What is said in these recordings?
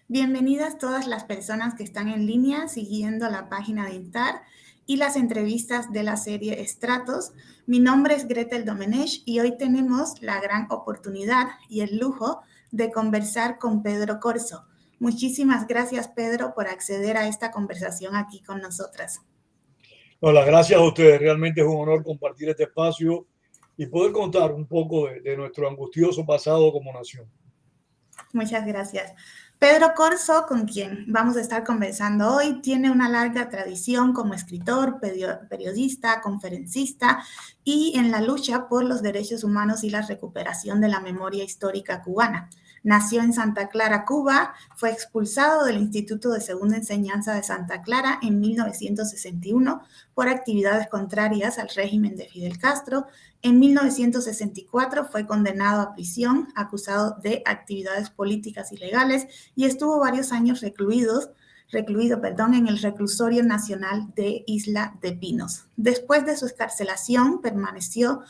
Bienvenidas todas las personas que están en línea siguiendo la página de INTAR y las entrevistas de la serie Estratos. Mi nombre es Gretel Domenech y hoy tenemos la gran oportunidad y el lujo de conversar con Pedro Corzo. Muchísimas gracias, Pedro, por acceder a esta conversación aquí con nosotras. Hola, gracias a ustedes. Realmente es un honor compartir este espacio y poder contar un poco de nuestro angustioso pasado como nación. Muchas gracias. Pedro Corzo, con quien vamos a estar conversando hoy, tiene una larga tradición como escritor, periodista, conferencista y en la lucha por los derechos humanos y la recuperación de la memoria histórica cubana. Nació en Santa Clara, Cuba, fue expulsado del Instituto de Segunda Enseñanza de Santa Clara en 1961 por actividades contrarias al régimen de Fidel Castro. En 1964 fue condenado a prisión, acusado de actividades políticas ilegales y estuvo varios años recluido en el Reclusorio Nacional de Isla de Pinos. Después de su excarcelación, permaneció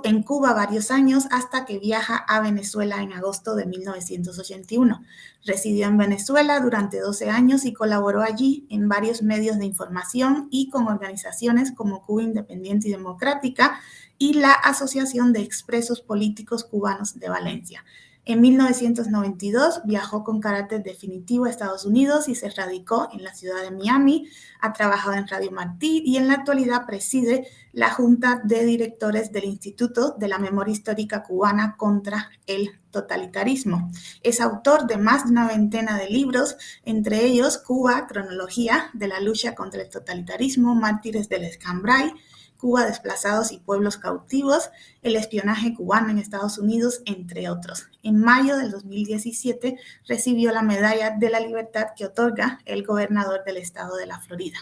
en Cuba varios años hasta que viaja a Venezuela en agosto de 1981. Residió en Venezuela durante 12 años y colaboró allí en varios medios de información y con organizaciones como Cuba Independiente y Democrática y la Asociación de Expresos Políticos Cubanos de Valencia. En 1992 viajó con carácter definitivo a Estados Unidos y se radicó en la ciudad de Miami. Ha trabajado en Radio Martí y en la actualidad preside la Junta de Directores del Instituto de la Memoria Histórica Cubana contra el Totalitarismo. Es autor de más de una veintena de libros, entre ellos Cuba, cronología de la lucha contra el totalitarismo, Mártires del Escambray, Cuba, desplazados y pueblos cautivos, el espionaje cubano en Estados Unidos, entre otros. En mayo del 2017 recibió la Medalla de la Libertad que otorga el gobernador del estado de la Florida.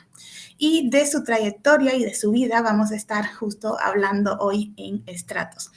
Y de su trayectoria y de su vida vamos a estar justo hablando hoy en Estratos.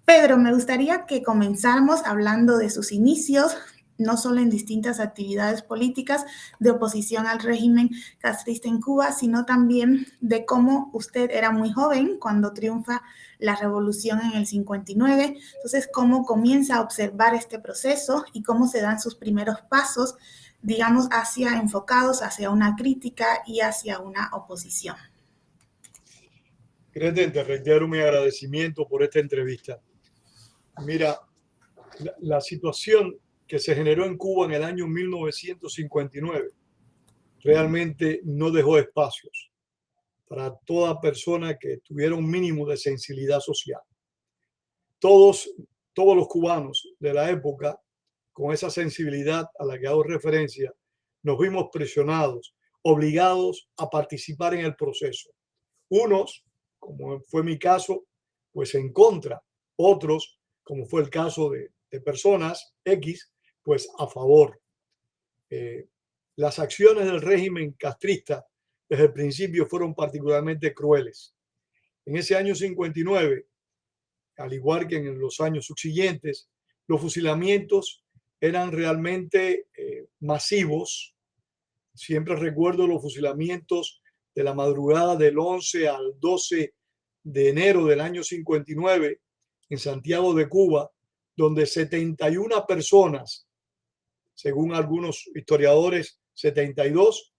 Pedro, me gustaría que comenzáramos hablando de sus inicios, no solo en distintas actividades políticas de oposición al régimen castrista en Cuba, sino también de cómo usted era muy joven cuando triunfa la revolución en el 59. Entonces, cómo comienza a observar este proceso y cómo se dan sus primeros pasos, digamos, enfocados hacia una crítica y hacia una oposición. Gretel, te reitero mi agradecimiento por esta entrevista. Mira, la situación que se generó en Cuba en el año 1959 realmente no dejó espacios para toda persona que tuviera un mínimo de sensibilidad social. Todos los cubanos de la época, con esa sensibilidad a la que hago referencia, nos vimos presionados, obligados a participar en el proceso. Unos, como fue mi caso, pues en contra. Otros, como fue el caso de personas X, pues a favor. Las acciones del régimen castrista desde el principio fueron particularmente crueles. En ese año 59, al igual que en los años subsiguientes, los fusilamientos eran realmente masivos. Siempre recuerdo los fusilamientos de la madrugada del 11 al 12 de enero del año 59 en Santiago de Cuba, donde 71 personas, según algunos historiadores 72,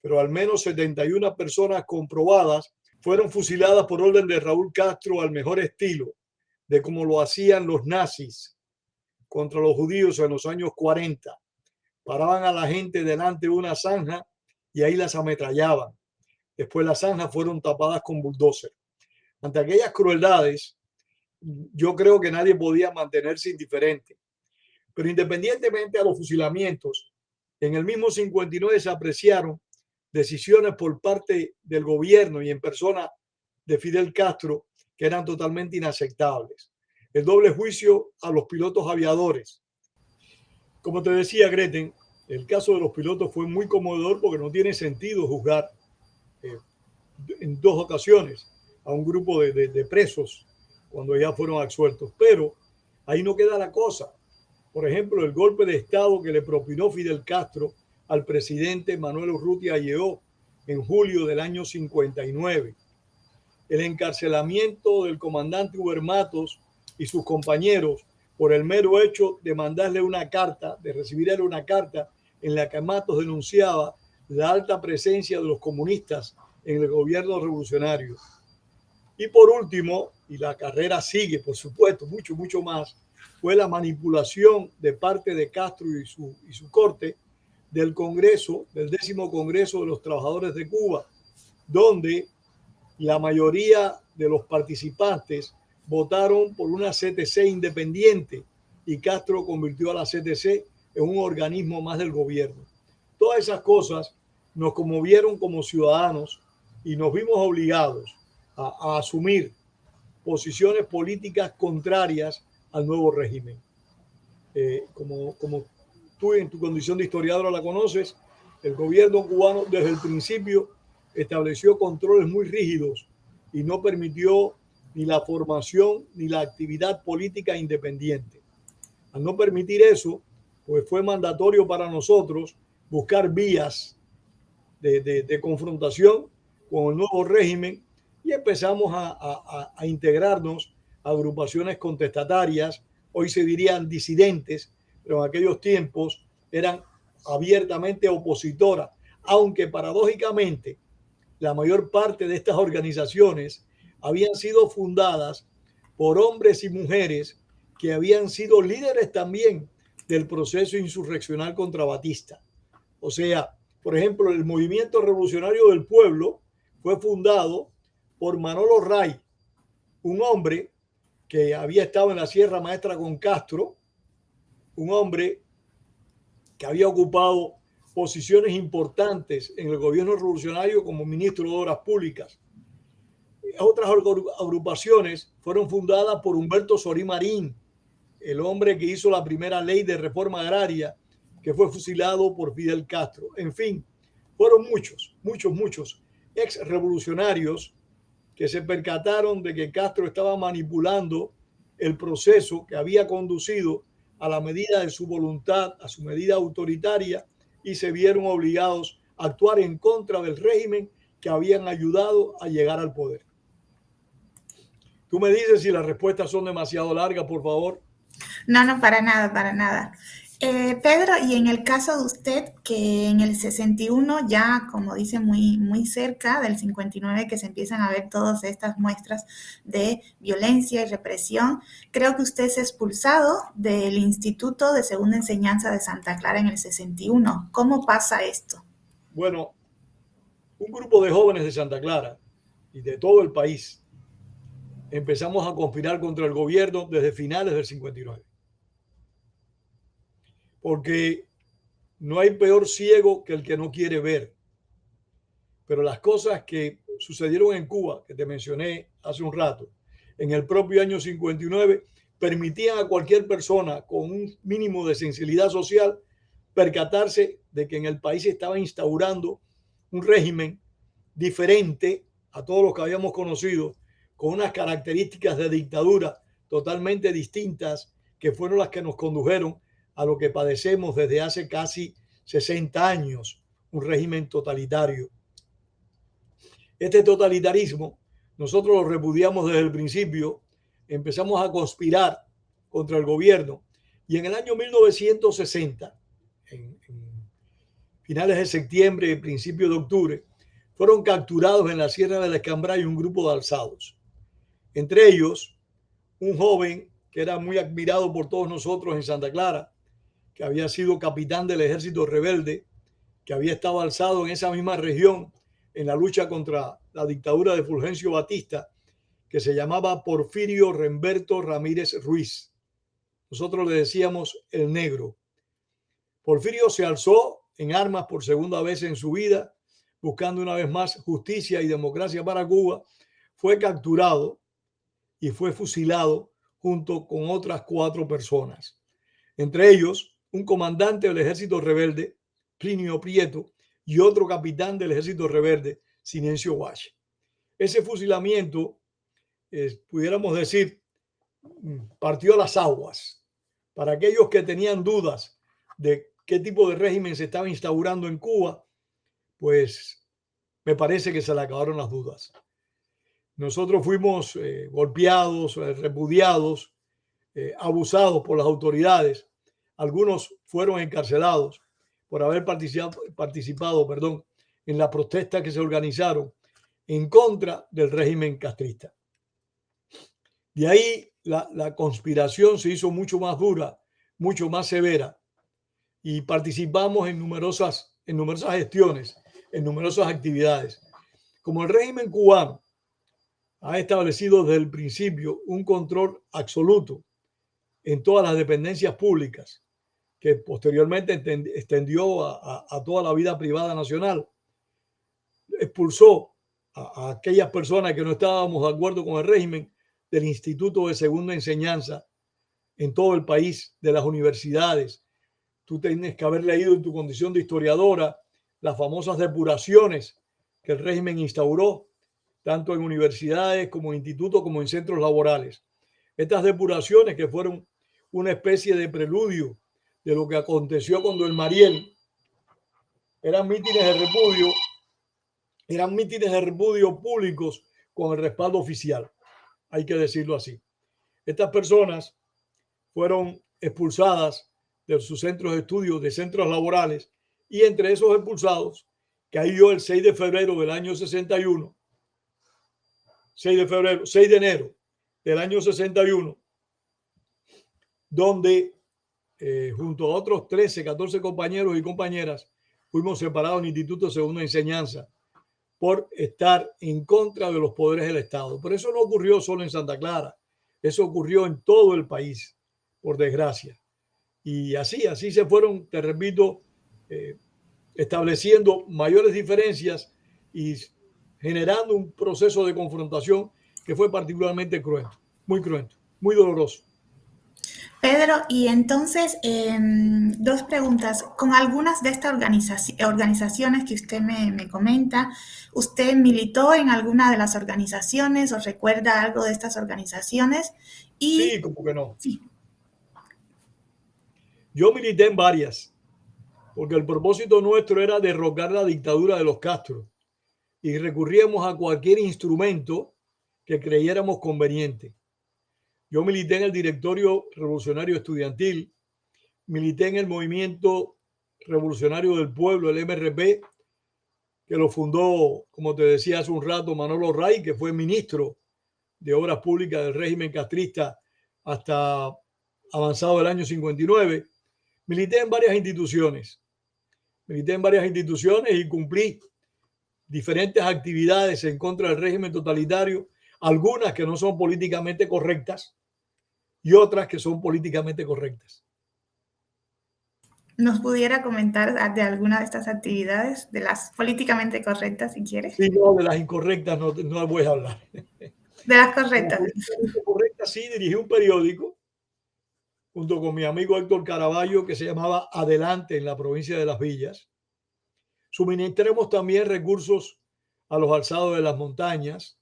pero al menos 71 personas comprobadas fueron fusiladas por orden de Raúl Castro al mejor estilo de como lo hacían los nazis contra los judíos en los años 40. Paraban a la gente delante de una zanja y ahí las ametrallaban. Después las zanjas fueron tapadas con bulldozer. Ante aquellas crueldades, yo creo que nadie podía mantenerse indiferente. Pero independientemente a los fusilamientos, en el mismo 59 se apreciaron decisiones por parte del gobierno y en persona de Fidel Castro que eran totalmente inaceptables. El doble juicio a los pilotos aviadores. Como te decía, Greten, el caso de los pilotos fue muy conmovedor porque no tiene sentido juzgar en dos ocasiones a un grupo de presos cuando ya fueron absueltos. Pero ahí no queda la cosa. Por ejemplo, el golpe de Estado que le propinó Fidel Castro al presidente Manuel Urrutia Lleó en julio del año 59. El encarcelamiento del comandante Huber Matos y sus compañeros por el mero hecho de mandarle una carta, de recibirle una carta en la que Matos denunciaba la alta presencia de los comunistas en el gobierno revolucionario. Y por último, y la carrera sigue, por supuesto, mucho más, fue la manipulación de parte de Castro y su corte del Congreso, del 10º Congreso de los Trabajadores de Cuba, donde la mayoría de los participantes votaron por una CTC independiente y Castro convirtió a la CTC en un organismo más del gobierno. Todas esas cosas nos conmovieron como ciudadanos y nos vimos obligados a asumir posiciones políticas contrarias al nuevo régimen. Como tú en tu condición de historiadora la conoces, el gobierno cubano desde el principio estableció controles muy rígidos y no permitió ni la formación ni la actividad política independiente. Al no permitir eso, pues fue mandatorio para nosotros buscar vías de confrontación con el nuevo régimen y empezamos a integrarnos a agrupaciones contestatarias, hoy se dirían disidentes, pero en aquellos tiempos eran abiertamente opositoras, aunque paradójicamente la mayor parte de estas organizaciones habían sido fundadas por hombres y mujeres que habían sido líderes también del proceso insurreccional contra Batista. O sea, por ejemplo, el Movimiento Revolucionario del Pueblo fue fundado por Manolo Ray, un hombre que había estado en la Sierra Maestra con Castro, un hombre que había ocupado posiciones importantes en el gobierno revolucionario como ministro de Obras Públicas. Otras agrupaciones fueron fundadas por Humberto Sorí Marín, el hombre que hizo la primera ley de reforma agraria, que fue fusilado por Fidel Castro. En fin, fueron muchos ex revolucionarios que se percataron de que Castro estaba manipulando el proceso que había conducido a la medida de su voluntad, a su medida autoritaria, y se vieron obligados a actuar en contra del régimen que habían ayudado a llegar al poder. Tú me dices si las respuestas son demasiado largas, por favor. No, para nada. Pedro, y en el caso de usted, que en el 61 ya, como dice, muy cerca del 59, que se empiezan a ver todas estas muestras de violencia y represión, creo que usted es expulsado del Instituto de Segunda Enseñanza de Santa Clara en el 61. ¿Cómo pasa esto? Bueno, un grupo de jóvenes de Santa Clara y de todo el país empezamos a conspirar contra el gobierno desde finales del 59. Porque no hay peor ciego que el que no quiere ver. Pero las cosas que sucedieron en Cuba, que te mencioné hace un rato, en el propio año 59, permitían a cualquier persona con un mínimo de sensibilidad social percatarse de que en el país se estaba instaurando un régimen diferente a todos los que habíamos conocido, con unas características de dictadura totalmente distintas, que fueron las que nos condujeron a lo que padecemos desde hace casi 60 años, un régimen totalitario. Este totalitarismo nosotros lo repudiamos desde el principio, empezamos a conspirar contra el gobierno. Y en el año 1960, en finales de septiembre y principios de octubre, fueron capturados en la Sierra de la Escambray un grupo de alzados. Entre ellos, un joven que era muy admirado por todos nosotros en Santa Clara, que había sido capitán del ejército rebelde, que había estado alzado en esa misma región en la lucha contra la dictadura de Fulgencio Batista, que se llamaba Porfirio Remberto Ramírez Ruiz. Nosotros le decíamos el negro. Porfirio se alzó en armas por segunda vez en su vida, buscando una vez más justicia y democracia para Cuba. Fue capturado y fue fusilado junto con otras 4 personas. Entre ellos, un comandante del ejército rebelde, Plinio Prieto, y otro capitán del ejército rebelde, Sinencio Guache. Ese fusilamiento, pudiéramos decir, partió las aguas. Para aquellos que tenían dudas de qué tipo de régimen se estaba instaurando en Cuba, pues me parece que se le acabaron las dudas. Nosotros fuimos golpeados, repudiados, abusados por las autoridades. Algunos fueron encarcelados por haber participado en las protestas que se organizaron en contra del régimen castrista. De ahí la conspiración se hizo mucho más dura, mucho más severa, y participamos en numerosas gestiones, en numerosas actividades. Como el régimen cubano ha establecido desde el principio un control absoluto en todas las dependencias públicas, que posteriormente extendió a toda la vida privada nacional, expulsó a aquellas personas que no estábamos de acuerdo con el régimen del Instituto de Segunda Enseñanza en todo el país, de las universidades. Tú tienes que haber leído en tu condición de historiadora las famosas depuraciones que el régimen instauró, tanto en universidades como en institutos como en centros laborales. Estas depuraciones, que fueron una especie de preludio de lo que aconteció cuando el Mariel, eran mítines de repudio públicos con el respaldo oficial, hay que decirlo así. Estas personas fueron expulsadas de sus centros de estudio, de centros laborales, y entre esos expulsados cayó el 6 de febrero del año 61, 6 de enero del año 61, donde junto a otros 13, 14 compañeros y compañeras fuimos separados en Instituto de Segunda Enseñanza por estar en contra de los poderes del Estado. Pero eso no ocurrió solo en Santa Clara, eso ocurrió en todo el país, por desgracia. Y así se fueron, te repito, estableciendo mayores diferencias y generando un proceso de confrontación que fue particularmente cruento, muy doloroso. Pedro, y entonces, 2 preguntas. Con algunas de estas organizaciones que usted me comenta, ¿usted militó en alguna de las organizaciones o recuerda algo de estas organizaciones? Sí, como que no. Sí. Yo milité en varias, porque el propósito nuestro era derrocar la dictadura de los Castro, y recurríamos a cualquier instrumento que creyéramos conveniente. Yo milité en el Directorio Revolucionario Estudiantil, milité en el Movimiento Revolucionario del Pueblo, el MRP, que lo fundó, como te decía hace un rato, Manolo Ray, que fue ministro de Obras Públicas del régimen castrista hasta avanzado el año 59. Milité en varias instituciones y cumplí diferentes actividades en contra del régimen totalitario, algunas que no son políticamente correctas y otras que son políticamente correctas. ¿Nos pudiera comentar de alguna de estas actividades, de las políticamente correctas, si quieres? Sí, no, de las incorrectas no voy a hablar. De las correctas. De las correctas sí, dirigí un periódico junto con mi amigo Héctor Caraballo que se llamaba Adelante, en la provincia de Las Villas. Suministramos también recursos a los alzados de las montañas.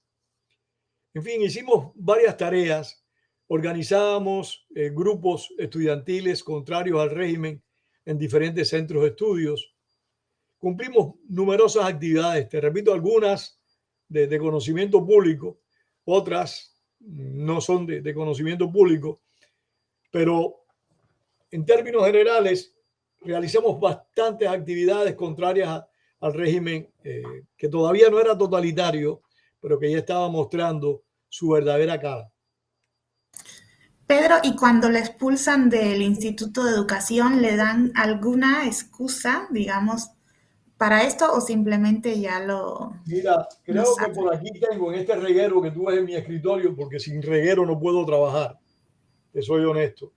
En fin, hicimos varias tareas, organizábamos grupos estudiantiles contrarios al régimen en diferentes centros de estudios. Cumplimos numerosas actividades, te repito, algunas de conocimiento público, otras no son de conocimiento público, Pero en términos generales, realizamos bastantes actividades contrarias al régimen que todavía no era totalitario, pero que ya estaba mostrando su verdadera cara. Pedro, y cuando le expulsan del Instituto de Educación, ¿le dan alguna excusa, digamos, para esto o simplemente ya Mira, lo creo que sacan? por aquí tengo en este reguero que tú ves en mi escritorio, porque sin reguero no puedo trabajar, te soy honesto.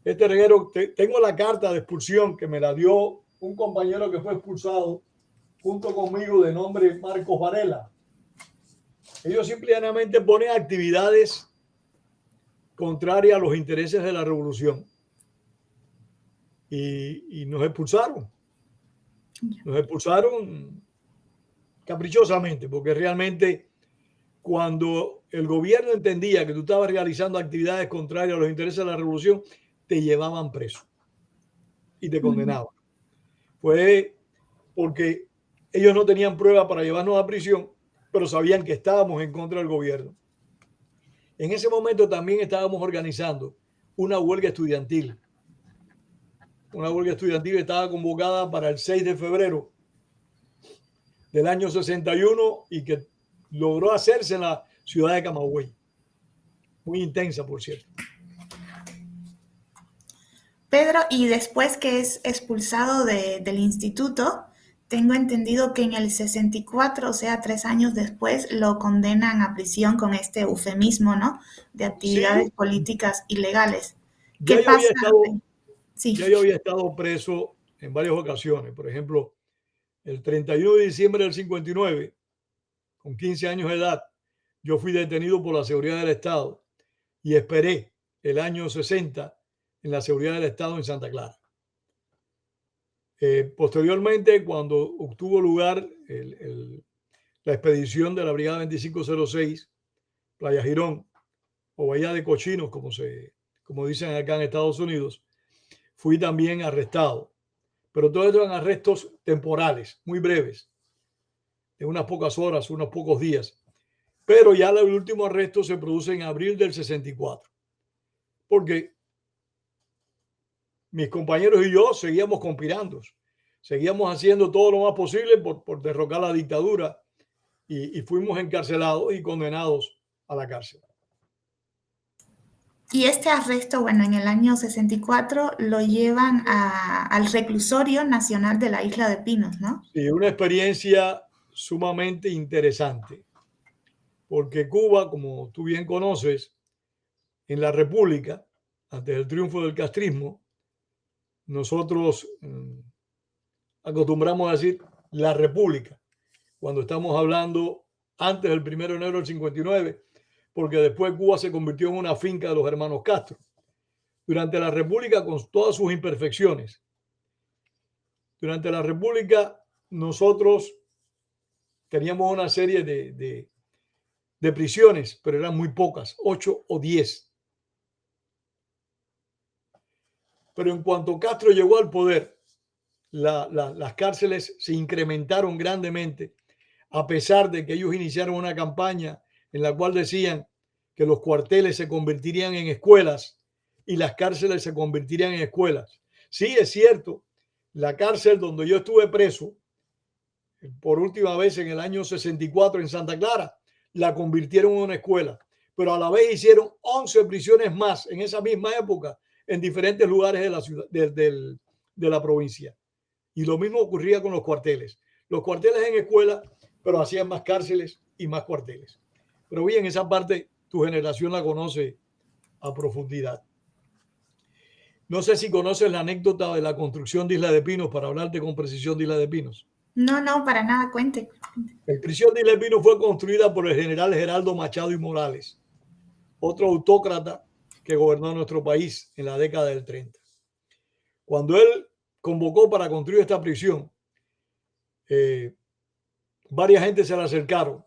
Este reguero, tengo la carta de expulsión que me la dio un compañero que fue expulsado junto conmigo de nombre Marcos Varela. Ellos simplemente ponen actividades contrarias a los intereses de la revolución y nos expulsaron. Nos expulsaron caprichosamente, porque realmente cuando el gobierno entendía que tú estabas realizando actividades contrarias a los intereses de la revolución, te llevaban preso y te condenaban. Fue porque ellos no tenían prueba para llevarnos a prisión, pero sabían que estábamos en contra del gobierno. En ese momento también estábamos organizando una huelga estudiantil. Una huelga estudiantil estaba convocada para el 6 de febrero del año 61 y que logró hacerse en la ciudad de Camagüey. Muy intensa, por cierto. Pedro, y después que es expulsado del instituto, tengo entendido que en el 64, o sea, 3 años después, lo condenan a prisión con este eufemismo, ¿no? De actividades Sí, políticas ilegales. ¿Qué ya yo pasa? había estado, Sí. ya yo había estado preso en varias ocasiones. Por ejemplo, el 31 de diciembre del 59, con 15 años de edad, yo fui detenido por la seguridad del Estado y esperé el año 60 en la seguridad del Estado en Santa Clara. Posteriormente, cuando obtuvo lugar la expedición de la Brigada 2506, Playa Girón, o Bahía de Cochinos, como dicen acá en Estados Unidos, fui también arrestado. Pero todo esto eran arrestos temporales, muy breves, de unas pocas horas, unos pocos días. Pero ya el último arresto se produce en abril del 64, porque mis compañeros y yo seguíamos conspirando, seguíamos haciendo todo lo más posible por derrocar la dictadura y fuimos encarcelados y condenados a la cárcel. Y este arresto, bueno, en el año 64 lo llevan al reclusorio nacional de la isla de Pinos, ¿no? Sí, una experiencia sumamente interesante, porque Cuba, como tú bien conoces, en la República, antes del triunfo del castrismo, nosotros acostumbramos a decir la República, cuando estamos hablando antes del 1 de enero del 59, porque después Cuba se convirtió en una finca de los hermanos Castro. Durante la República, con todas sus imperfecciones, durante la República nosotros teníamos una serie de prisiones, pero eran muy pocas, 8 o 10. Pero en cuanto Castro llegó al poder, las cárceles se incrementaron grandemente, a pesar de que ellos iniciaron una campaña en la cual decían que los cuarteles se convertirían en escuelas y las cárceles se convertirían en escuelas. Sí, es cierto, la cárcel donde yo estuve preso por última vez en el año 64 en Santa Clara, la convirtieron en una escuela, pero a la vez hicieron 11 prisiones más en esa misma época en diferentes lugares de la ciudad, de la provincia. Y lo mismo ocurría con los cuarteles. Los cuarteles en escuela, pero hacían más cárceles y más cuarteles. Pero bien, esa parte tu generación la conoce a profundidad. No sé si conoces la anécdota de la construcción de Isla de Pinos, para hablarte con precisión de Isla de Pinos. No, no, para nada, cuente. La prisión de Isla de Pinos fue construida por el general Geraldo Machado y Morales, otro autócrata que gobernó nuestro país en la década del 30. Cuando él convocó para construir esta prisión, varias gente se le acercaron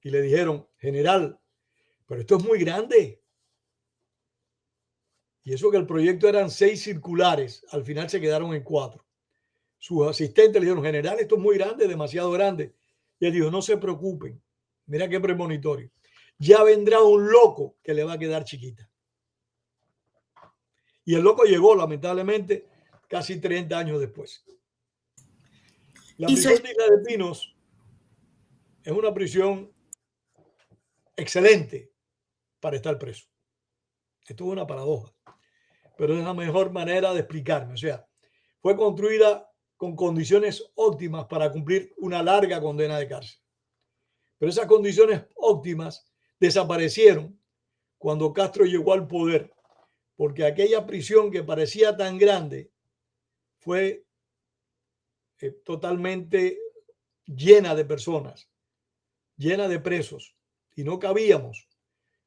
y le dijeron: general, pero esto es muy grande. Y eso que el proyecto eran 6 circulares, al final se quedaron en 4. Sus asistentes le dijeron: general, esto es muy grande, demasiado grande. Y él dijo: no se preocupen, mira qué premonitorio, ya vendrá un loco que le va a quedar chiquita. Y el loco llegó, lamentablemente, casi 30 años después. La prisión de Isla de Pinos es una prisión excelente para estar preso. Esto es una paradoja, pero es la mejor manera de explicarme. O sea, fue construida con condiciones óptimas para cumplir una larga condena de cárcel. Pero esas condiciones óptimas desaparecieron cuando Castro llegó al poder, porque aquella prisión que parecía tan grande fue totalmente llena de personas, llena de presos, y no cabíamos.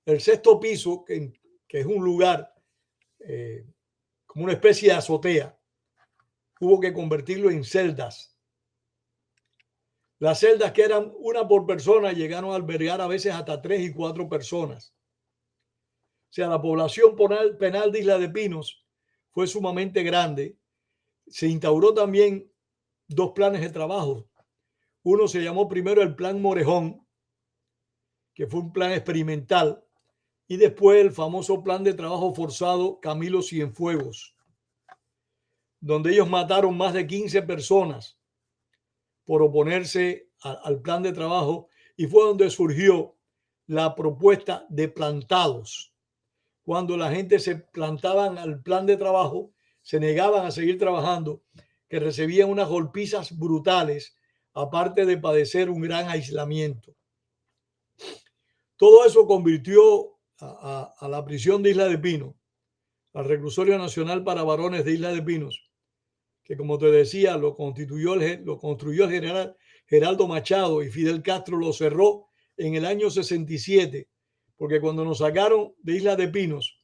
El sexto piso, que es un lugar como una especie de azotea, hubo que convertirlo en celdas. Las celdas, que eran una por persona, llegaron a albergar a veces hasta 3 y 4 personas. O sea, la población penal de Isla de Pinos fue sumamente grande. Se instauró también 2 planes de trabajo. Uno se llamó primero el Plan Morejón, que fue un plan experimental, y después el famoso Plan de Trabajo Forzado Camilo Cienfuegos, donde ellos mataron más de 15 personas por oponerse al plan de trabajo, y fue donde surgió la propuesta de plantados. Cuando la gente se plantaban al plan de trabajo, se negaban a seguir trabajando, que recibían unas golpizas brutales, aparte de padecer un gran aislamiento. Todo eso convirtió a la prisión de Isla de Pinos, al Reclusorio Nacional para Varones de Isla de Pinos, que, como te decía, lo construyó el general Geraldo Machado, y Fidel Castro lo cerró en el año 67, porque cuando nos sacaron de Isla de Pinos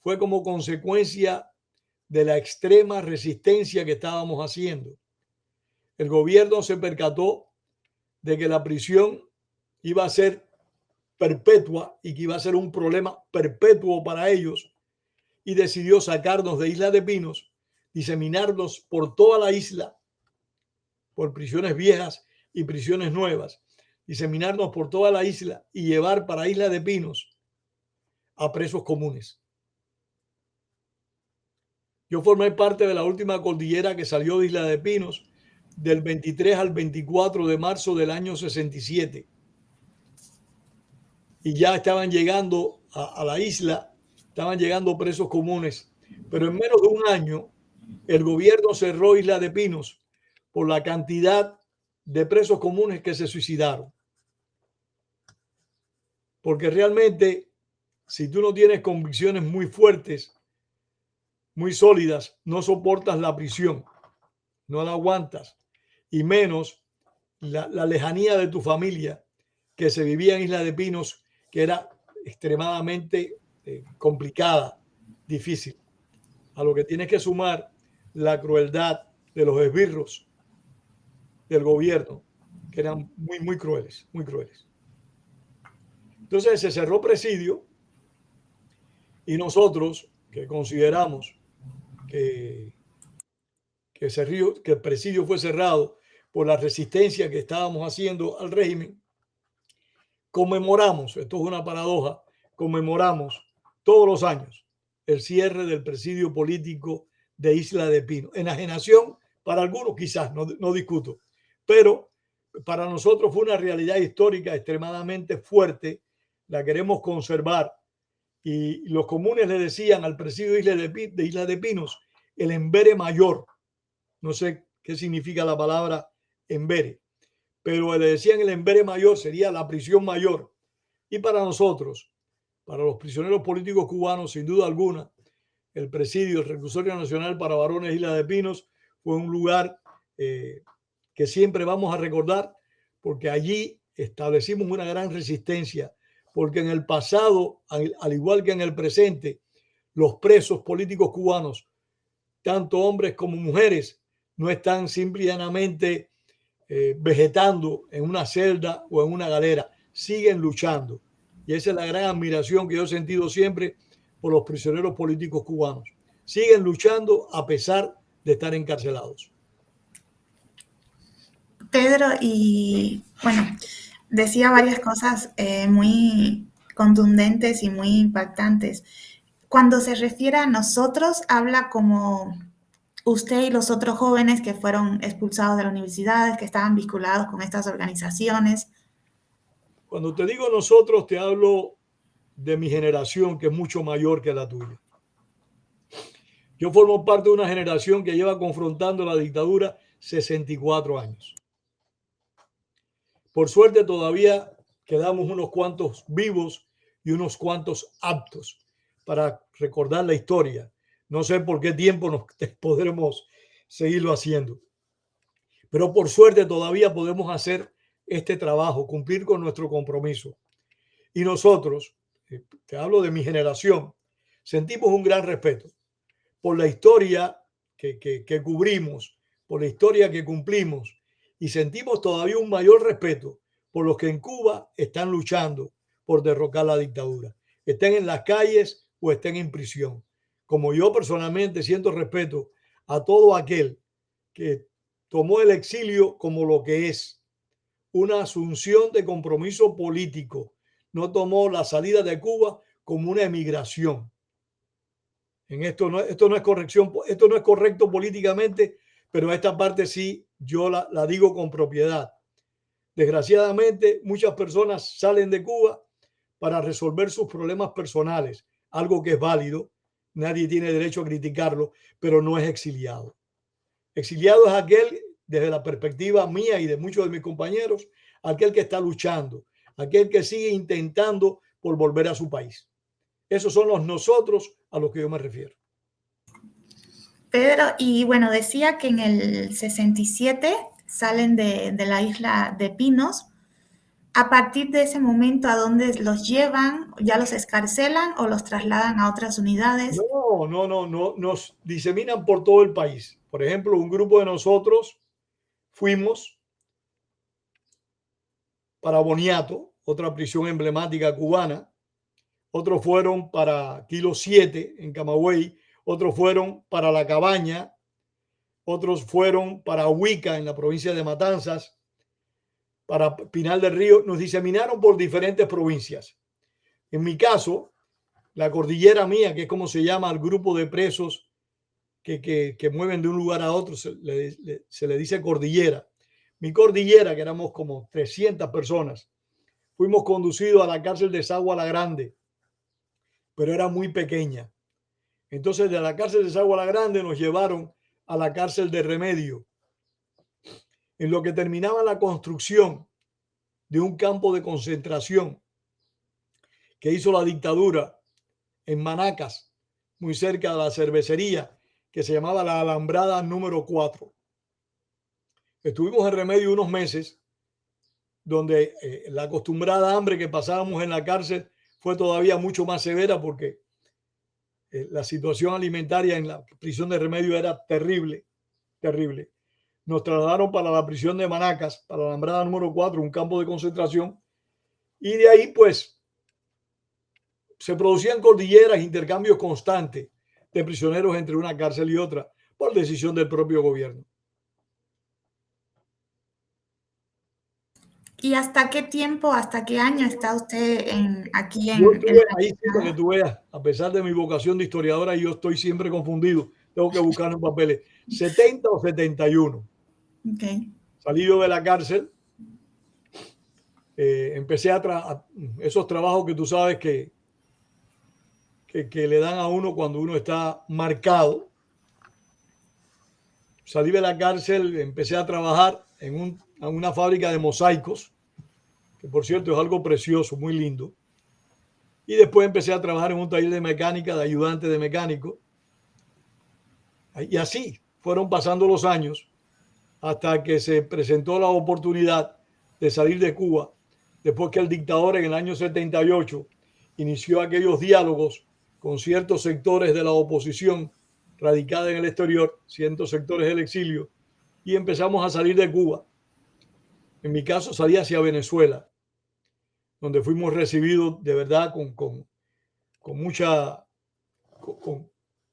fue como consecuencia de la extrema resistencia que estábamos haciendo. El gobierno se percató de que la prisión iba a ser perpetua y que iba a ser un problema perpetuo para ellos, y decidió sacarnos de Isla de Pinos, diseminarnos por toda la isla, por prisiones viejas y prisiones nuevas, diseminarnos por toda la isla y llevar para Isla de Pinos a presos comunes. Yo formé parte de la última cordillera que salió de Isla de Pinos del 23 al 24 de marzo del año 67. Y ya estaban llegando a la isla, estaban llegando presos comunes. Pero en menos de un año, el gobierno cerró Isla de Pinos por la cantidad de presos comunes que se suicidaron. Porque realmente, si tú no tienes convicciones muy fuertes, muy sólidas, no soportas la prisión, no la aguantas, y menos la lejanía de tu familia que se vivía en Isla de Pinos, que era extremadamente complicada, difícil. A lo que tienes que sumar la crueldad de los esbirros del gobierno, que eran muy, muy crueles, muy crueles. Entonces se cerró presidio, y nosotros, que consideramos que el presidio fue cerrado por la resistencia que estábamos haciendo al régimen, conmemoramos, esto es una paradoja, conmemoramos todos los años el cierre del presidio político de Isla de Pinos. Enajenación para algunos, quizás, no discuto, pero para nosotros fue una realidad histórica extremadamente fuerte, la queremos conservar, y los comunes le decían al presidio de Isla de Pinos el Embere Mayor. No sé qué significa la palabra Embere, pero le decían el Embere Mayor, sería la prisión mayor. Y para nosotros, para los prisioneros políticos cubanos, sin duda alguna, el presidio, el Reclusorio Nacional para Varones Isla de Pinos, fue un lugar que siempre vamos a recordar, porque allí establecimos una gran resistencia, porque en el pasado, al igual que en el presente, los presos políticos cubanos, tanto hombres como mujeres, no están simple y llanamente vegetando en una celda o en una galera, siguen luchando. Y esa es la gran admiración que yo he sentido siempre por los prisioneros políticos cubanos. Siguen luchando a pesar de estar encarcelados. Pedro, y bueno, decía varias cosas muy contundentes y muy impactantes. Cuando se refiere a nosotros, habla como usted y los otros jóvenes que fueron expulsados de las universidades, que estaban vinculados con estas organizaciones. Cuando te digo nosotros, te hablo de mi generación, que es mucho mayor que la tuya. Yo formo parte de una generación que lleva confrontando la dictadura 64 años. Por suerte todavía quedamos unos cuantos vivos y unos cuantos aptos para recordar la historia. No sé por qué tiempo nos podremos seguirlo haciendo. Pero por suerte todavía podemos hacer este trabajo, cumplir con nuestro compromiso. Y nosotros, te hablo de mi generación, sentimos un gran respeto por la historia que cubrimos, por la historia que cumplimos, y sentimos todavía un mayor respeto por los que en Cuba están luchando por derrocar la dictadura, estén en las calles o estén en prisión. Como yo personalmente siento respeto a todo aquel que tomó el exilio como lo que es, una asunción de compromiso político. No tomó la salida de Cuba como una emigración. En esto no es corrección, esto no es correcto políticamente, pero esta parte sí yo la digo con propiedad. Desgraciadamente, muchas personas salen de Cuba para resolver sus problemas personales, algo que es válido, nadie tiene derecho a criticarlo, pero no es exiliado. Exiliado es aquel, desde la perspectiva mía y de muchos de mis compañeros, aquel que está luchando, aquel que sigue intentando por volver a su país. Esos son los nosotros a los que yo me refiero. Pedro, y bueno, decía que en el 67 salen de la isla de Pinos. A partir de ese momento, ¿a dónde los llevan? ¿Ya los escarcelan o los trasladan a otras unidades? No, nos diseminan por todo el país. Por ejemplo, un grupo de nosotros fuimos para Boniato, otra prisión emblemática cubana. Otros fueron para Kilo 7 en Camagüey. Otros fueron para La Cabaña. Otros fueron para Huica en la provincia de Matanzas. Para Pinal del Río. Nos diseminaron por diferentes provincias. En mi caso, la cordillera mía, que es como se llama al grupo de presos que mueven de un lugar a otro, se le dice cordillera. Mi cordillera, que éramos como 300 personas, fuimos conducidos a la cárcel de Sagua la Grande, pero era muy pequeña. Entonces de la cárcel de Sagua la Grande nos llevaron a la cárcel de Remedio, en lo que terminaba la construcción de un campo de concentración que hizo la dictadura en Manacas, muy cerca de la cervecería, que se llamaba la Alambrada número 4. Estuvimos en Remedio unos meses, donde la acostumbrada hambre que pasábamos en la cárcel fue todavía mucho más severa, porque la situación alimentaria en la prisión de Remedio era terrible, terrible. Nos trasladaron para la prisión de Manacas, para la Alambrada número 4, un campo de concentración, y de ahí pues se producían cordilleras, intercambios constantes de prisioneros entre una cárcel y otra por decisión del propio gobierno. ¿Y hasta qué tiempo, hasta qué año está usted aquí en ahí sí, para que tú veas, a pesar de mi vocación de historiadora, yo estoy siempre confundido. Tengo que buscar en papeles. 70 o 71. Okay. Salí yo de la cárcel. Empecé a esos trabajos que tú sabes que le dan a uno cuando uno está marcado. Salí de la cárcel, empecé a trabajar en una fábrica de mosaicos, que por cierto es algo precioso, muy lindo. Y después empecé a trabajar en un taller de mecánica, de ayudante de mecánico. Y así fueron pasando los años hasta que se presentó la oportunidad de salir de Cuba, después que el dictador en el año 78 inició aquellos diálogos con ciertos sectores de la oposición radicada en el exterior, ciertos sectores del exilio, y empezamos a salir de Cuba. En mi caso salí hacia Venezuela, donde fuimos recibidos de verdad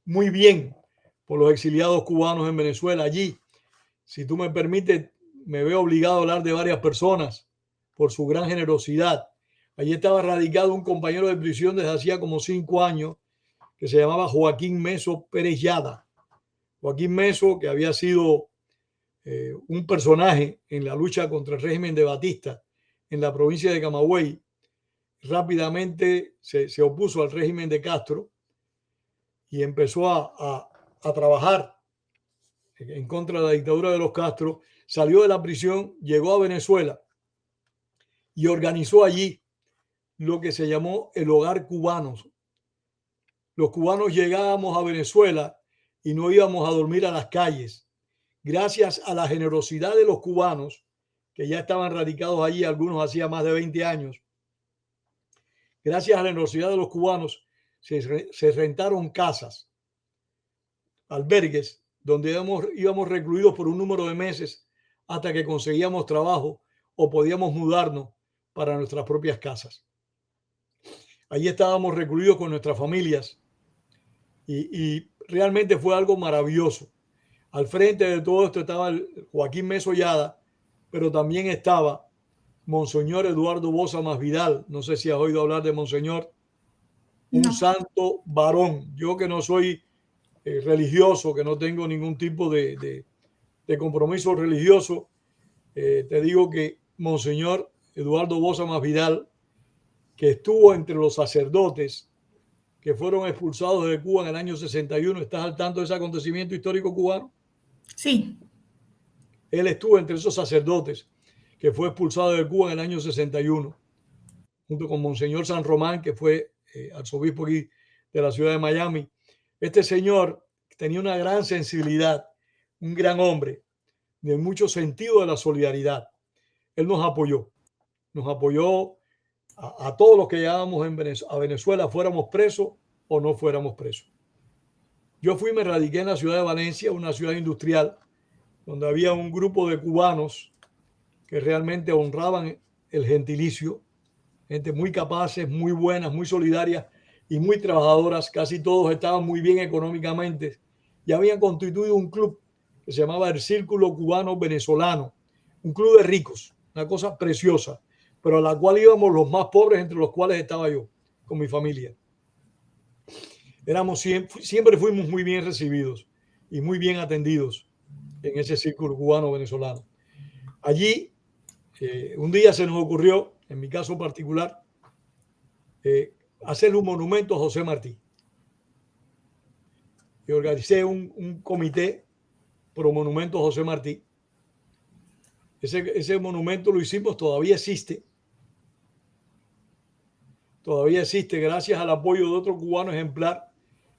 muy bien por los exiliados cubanos en Venezuela. Allí, si tú me permites, me veo obligado a hablar de varias personas por su gran generosidad. Allí estaba radicado un compañero de prisión desde hacía como 5 años, que se llamaba Joaquín Meso Pérez Yada. Joaquín Meso, que había sido un personaje en la lucha contra el régimen de Batista en la provincia de Camagüey, rápidamente se opuso al régimen de Castro y empezó a trabajar en contra de la dictadura de los Castro. Salió de la prisión, llegó a Venezuela y organizó allí lo que se llamó el Hogar Cubanos. Los cubanos llegábamos a Venezuela y no íbamos a dormir a las calles. Gracias a la generosidad de los cubanos, que ya estaban radicados allí, algunos hacía más de 20 años, gracias a la generosidad de los cubanos, se rentaron casas, albergues, donde íbamos recluidos por un número de meses hasta que conseguíamos trabajo o podíamos mudarnos para nuestras propias casas. Allí estábamos recluidos con nuestras familias y realmente fue algo maravilloso. Al frente de todo esto estaba Joaquín Meso Yada, pero también estaba Monseñor Eduardo Bosa Masvidal. No sé si has oído hablar de Monseñor, un santo varón. Yo que no soy religioso, que no tengo ningún tipo de compromiso religioso, te digo que Monseñor Eduardo Bosa Masvidal, que estuvo entre los sacerdotes que fueron expulsados de Cuba en el año 61, ¿estás al tanto de ese acontecimiento histórico cubano? Sí. Él estuvo entre esos sacerdotes que fue expulsado de Cuba en el año 61, junto con Monseñor San Román, que fue arzobispo aquí de la ciudad de Miami. Este señor tenía una gran sensibilidad, un gran hombre, de mucho sentido de la solidaridad. Él nos apoyó a todos los que llegábamos a Venezuela, fuéramos presos o no fuéramos presos. Yo me radiqué en la ciudad de Valencia, una ciudad industrial, donde había un grupo de cubanos que realmente honraban el gentilicio, gente muy capaces, muy buenas, muy solidarias y muy trabajadoras. Casi todos estaban muy bien económicamente y habían constituido un club que se llamaba el Círculo Cubano Venezolano, un club de ricos, una cosa preciosa, pero a la cual íbamos los más pobres, entre los cuales estaba yo, con mi familia. Siempre fuimos muy bien recibidos y muy bien atendidos en ese círculo cubano venezolano. Allí, un día se nos ocurrió, en mi caso particular, hacerle un monumento a José Martí. Y organicé un comité pro monumento a José Martí. Ese monumento lo hicimos, todavía existe gracias al apoyo de otro cubano ejemplar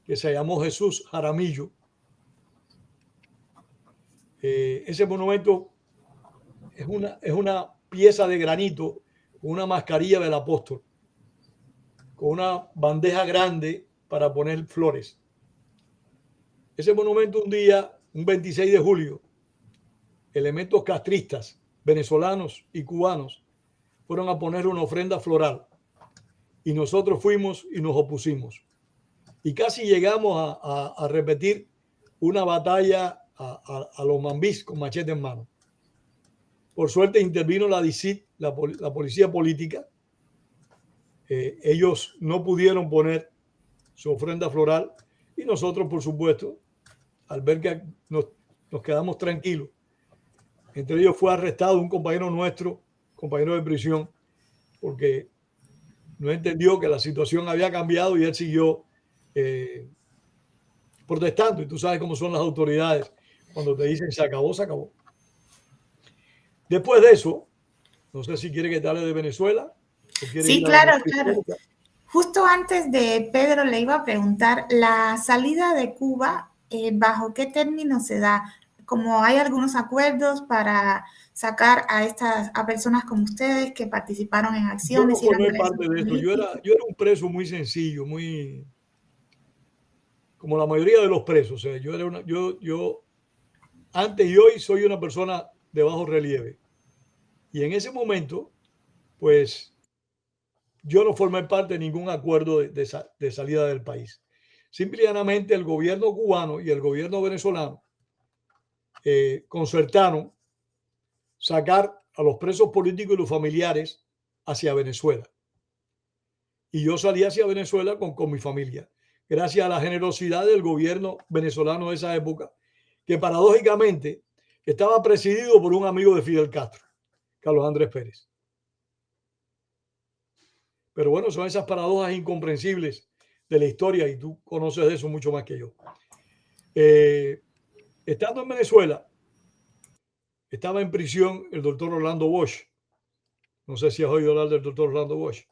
que se llamó Jesús Jaramillo. Ese monumento es una pieza de granito con una mascarilla del apóstol, con una bandeja grande para poner flores. Ese monumento un día, un 26 de julio, elementos castristas, venezolanos y cubanos, fueron a poner una ofrenda floral y nosotros fuimos y nos opusimos. Y casi llegamos a repetir una batalla a los mambís con machete en mano. Por suerte intervino la DICIT, la policía política. Ellos no pudieron poner su ofrenda floral y nosotros, por supuesto, al ver que nos quedamos tranquilos. Entre ellos fue arrestado un compañero nuestro, compañero de prisión, porque no entendió que la situación había cambiado y él siguió protestando. Y tú sabes cómo son las autoridades. Cuando te dicen se acabó, se acabó. Después de eso, no sé si quiere que te hable de Venezuela. Sí, claro, claro. Justo antes de Pedro le iba a preguntar, la salida de Cuba, ¿bajo qué términos se da? Como hay algunos acuerdos para sacar a personas como ustedes que participaron en acciones. Yo no formé parte de esto. Yo era un preso muy sencillo, muy como la mayoría de los presos. O sea, yo antes y hoy soy una persona de bajo relieve. Y en ese momento, pues, yo no formé parte de ningún acuerdo de salida del país. Simplemente el gobierno cubano y el gobierno venezolano concertaron sacar a los presos políticos y los familiares hacia Venezuela. Y yo salí hacia Venezuela con mi familia. gracias a la generosidad del gobierno venezolano de esa época, que paradójicamente estaba presidido por un amigo de Fidel Castro, Carlos Andrés Pérez. Pero bueno, son esas paradojas incomprensibles de la historia y tú conoces de eso mucho más que yo. Estando en Venezuela, estaba en prisión el doctor Orlando Bosch. No sé si has oído hablar del doctor Orlando Bosch,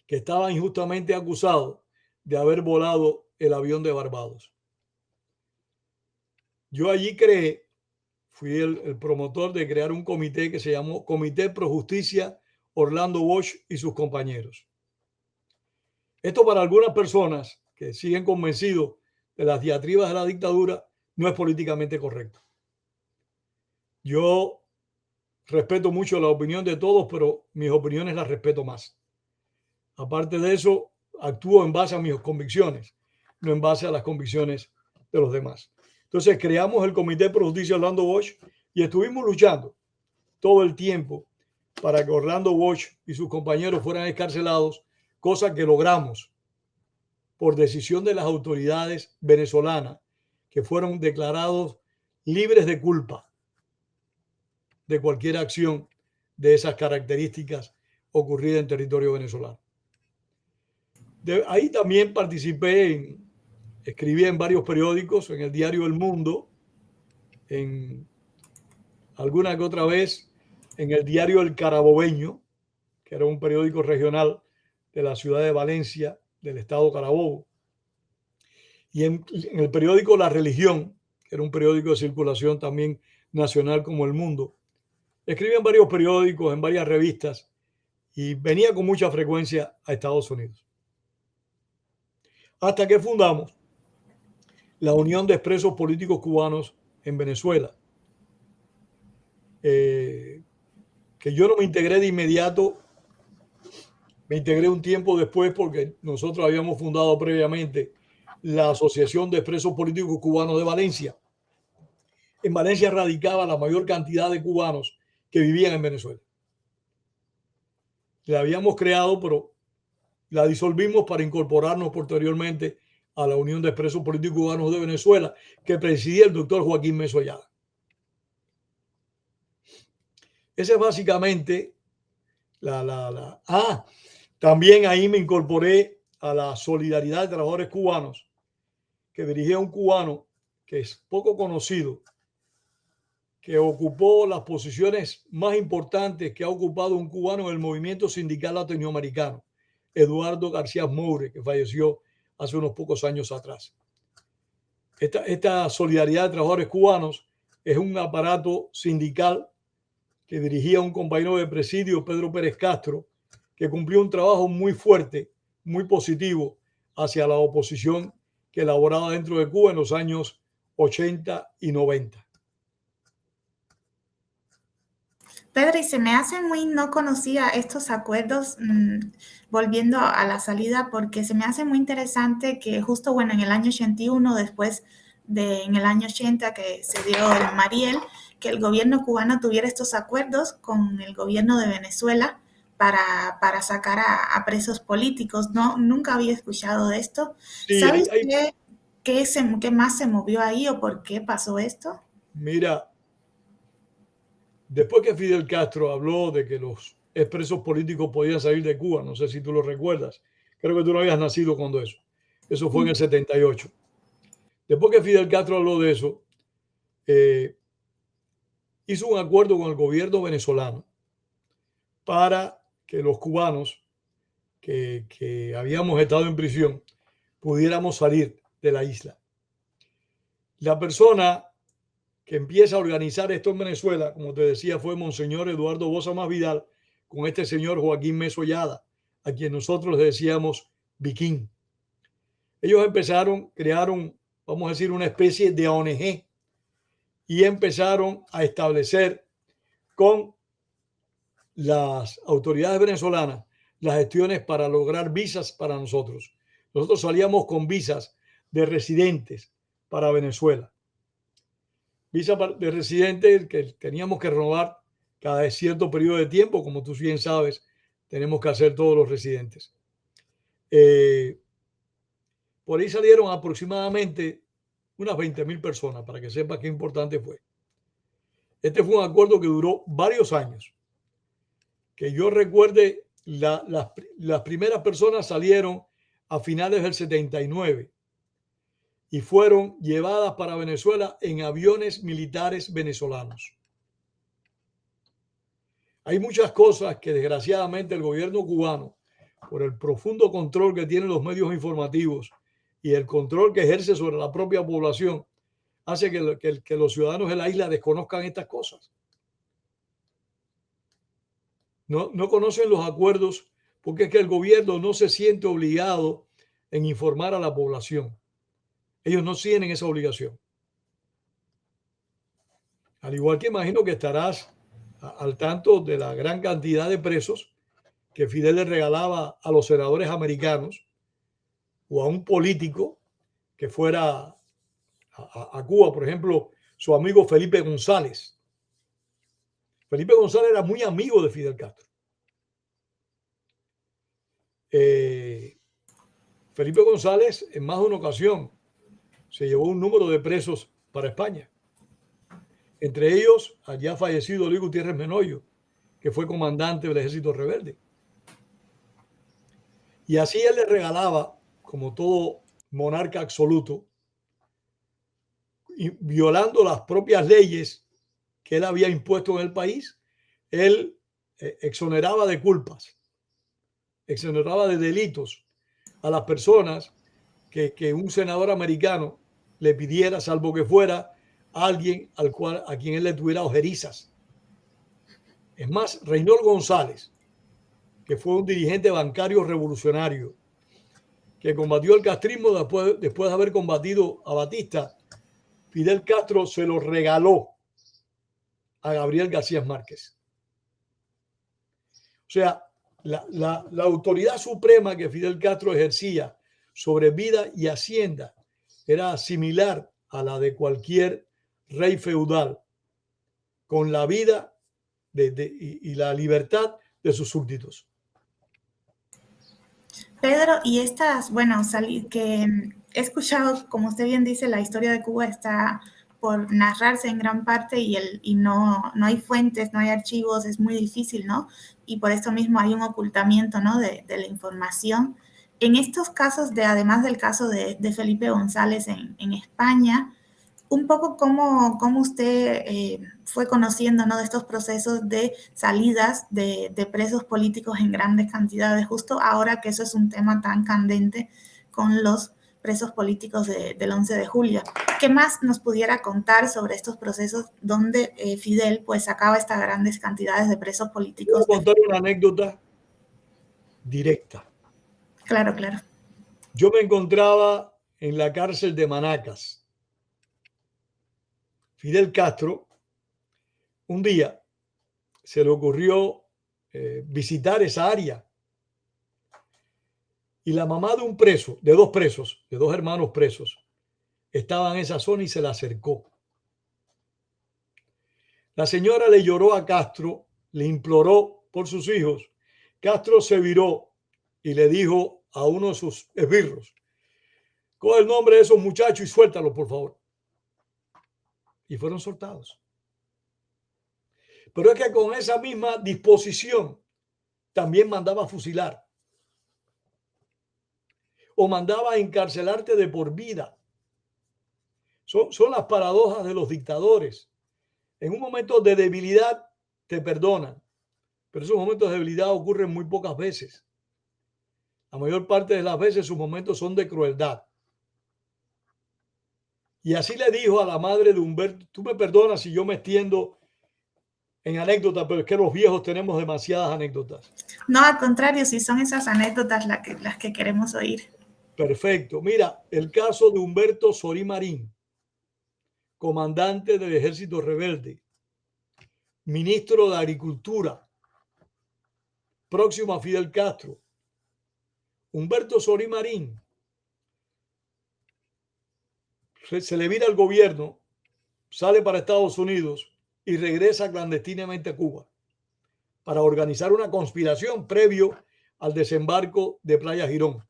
que estaba injustamente acusado de haber volado el avión de Barbados. Yo allí fui el promotor de crear un comité que se llamó Comité Pro Justicia Orlando Bosch y sus compañeros. Esto para algunas personas que siguen convencidos de las diatribas de la dictadura no es políticamente correcto. Yo respeto mucho la opinión de todos, pero mis opiniones las respeto más. Aparte de eso, actúo en base a mis convicciones, no en base a las convicciones de los demás. Entonces creamos el Comité Pro Justicia Orlando Bosch y estuvimos luchando todo el tiempo para que Orlando Bosch y sus compañeros fueran excarcelados, cosa que logramos por decisión de las autoridades venezolanas, que fueron declarados libres de culpa de cualquier acción de esas características ocurrida en territorio venezolano. Ahí también participé, escribí en varios periódicos, en el diario El Mundo, en alguna que otra vez en el diario El Carabobeño, que era un periódico regional de la ciudad de Valencia, del estado Carabobo, y en el periódico La Religión, que era un periódico de circulación también nacional como El Mundo. Escribí en varios periódicos, en varias revistas, y venía con mucha frecuencia a Estados Unidos. Hasta que fundamos la Unión de Expresos Políticos Cubanos en Venezuela, que yo no me integré de inmediato, me integré un tiempo después porque nosotros habíamos fundado previamente la Asociación de Expresos Políticos Cubanos de Valencia. En Valencia radicaba la mayor cantidad de cubanos que vivían en Venezuela. La habíamos creado, pero la disolvimos para incorporarnos posteriormente a la Unión de Expresos Políticos Cubanos de Venezuela, que presidía el doctor Joaquín Meso Ayala. Ese es básicamente también ahí me incorporé a la Solidaridad de Trabajadores Cubanos, que dirigía un cubano que es poco conocido, que ocupó las posiciones más importantes que ha ocupado un cubano en el movimiento sindical latinoamericano, Eduardo García Moure, que falleció hace unos pocos años atrás. Esta Solidaridad de Trabajadores Cubanos es un aparato sindical que dirigía un compañero de presidio, Pedro Pérez Castro, que cumplió un trabajo muy fuerte, muy positivo hacia la oposición que elaboraba dentro de Cuba en los años 80 y 90. Pedro, y se me hace muy no conocida estos acuerdos, volviendo a la salida, porque se me hace muy interesante que justo, bueno, en el año 81, después en el año 80 que se dio el Mariel, que el gobierno cubano tuviera estos acuerdos con el gobierno de Venezuela para sacar a presos políticos. No, nunca había escuchado de esto. Sí, ¿Sabes qué más se movió ahí o por qué pasó esto? Mira, después que Fidel Castro habló de que los expresos políticos podían salir de Cuba, no sé si tú lo recuerdas, creo que tú no habías nacido cuando eso fue en el 78. Después que Fidel Castro habló de eso, hizo un acuerdo con el gobierno venezolano para que los cubanos que habíamos estado en prisión pudiéramos salir de la isla. La persona que empieza a organizar esto en Venezuela, como te decía, fue Monseñor Eduardo Bosa Más Vidal, con este señor Joaquín Meso Ayala, a quien nosotros le decíamos Viquín. Ellos crearon, vamos a decir, una especie de ONG y empezaron a establecer con las autoridades venezolanas las gestiones para lograr visas para nosotros. Nosotros salíamos con visas de residentes para Venezuela. Visa de residentes que teníamos que renovar cada cierto periodo de tiempo, como tú bien sabes, tenemos que hacer todos los residentes. por ahí salieron aproximadamente unas 20.000 personas, para que sepas qué importante fue. Este fue un acuerdo que duró varios años. Que yo recuerde, las primeras personas salieron a finales del 79 y fueron llevadas para Venezuela en aviones militares venezolanos. Hay muchas cosas que desgraciadamente el gobierno cubano, por el profundo control que tienen los medios informativos y el control que ejerce sobre la propia población, hace que los ciudadanos de la isla desconozcan estas cosas. No conocen los acuerdos porque es que el gobierno no se siente obligado en informar a la población. Ellos no tienen esa obligación. Al igual que imagino que estarás al tanto de la gran cantidad de presos que Fidel le regalaba a los senadores americanos o a un político que fuera a Cuba, por ejemplo, su amigo Felipe González. Felipe González era muy amigo de Fidel Castro. Felipe González en más de una ocasión se llevó un número de presos para España. Entre ellos, allá fallecido Luis Gutiérrez Menoyo, que fue comandante del Ejército Rebelde. Y así él le regalaba, como todo monarca absoluto, y violando las propias leyes que él había impuesto en el país, él exoneraba de culpas, exoneraba de delitos a las personas que un senador americano le pidiera, salvo que fuera alguien a quien él le tuviera ojerizas. Es más, Reynold González, que fue un dirigente bancario revolucionario, que combatió el castrismo después de haber combatido a Batista, Fidel Castro se lo regaló a Gabriel García Márquez. O sea, la autoridad suprema que Fidel Castro ejercía sobre vida y hacienda era similar a la de cualquier rey feudal, con la vida y la libertad de sus súbditos. Pedro, y estas, bueno, que he escuchado, como usted bien dice, la historia de Cuba está por narrarse en gran parte y no hay fuentes, no hay archivos, es muy difícil, ¿no? Y por esto mismo hay un ocultamiento, ¿no? de la información. En estos casos, además del caso de Felipe González en España, un poco cómo usted fue conociendo, ¿no? de estos procesos de salidas de presos políticos en grandes cantidades, justo ahora que eso es un tema tan candente con los presos políticos del 11 de julio. ¿Qué más nos pudiera contar sobre estos procesos donde Fidel pues sacaba estas grandes cantidades de presos políticos? Voy a contar una anécdota directa. Claro, claro. Yo me encontraba en la cárcel de Manacas. Fidel Castro, un día se le ocurrió visitar esa área. Y la mamá de un preso, de dos hermanos presos, estaba en esa zona y se la acercó. La señora le lloró a Castro, le imploró por sus hijos. Castro se viró y le dijo a uno de sus esbirros: coge el nombre de esos muchachos y suéltalos, por favor. Y fueron soltados. Pero es que con esa misma disposición también mandaba a fusilar o mandaba a encarcelarte de por vida. Son las paradojas de los dictadores. En un momento de debilidad te perdonan, pero esos momentos de debilidad ocurren muy pocas veces. La mayor parte de las veces sus momentos son de crueldad. Y así le dijo a la madre de Humberto: tú me perdonas si yo me extiendo en anécdotas, pero es que los viejos tenemos demasiadas anécdotas. No, al contrario, si son esas anécdotas las que queremos oír. Perfecto. Mira, el caso de Humberto Sorí Marín, comandante del Ejército Rebelde, ministro de Agricultura, próximo a Fidel Castro. Humberto Sorí Marín se le vira al gobierno, sale para Estados Unidos y regresa clandestinamente a Cuba para organizar una conspiración previo al desembarco de Playa Girón.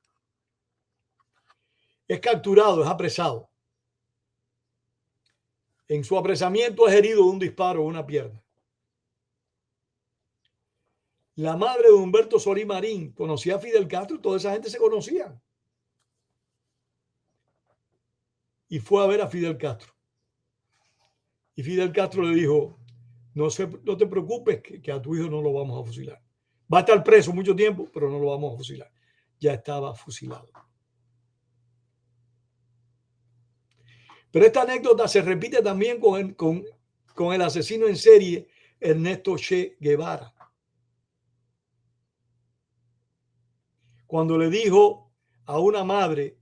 es capturado, es apresado. En su apresamiento es herido de un disparo en una pierna. La madre de Humberto Solí Marín conocía a Fidel Castro y toda esa gente se conocía. Y fue a ver a Fidel Castro. Y Fidel Castro le dijo, no te preocupes que a tu hijo no lo vamos a fusilar. Va a estar preso mucho tiempo, pero no lo vamos a fusilar. Ya estaba fusilado. Pero esta anécdota se repite también con el asesino en serie Ernesto Che Guevara. Cuando le dijo a una madre,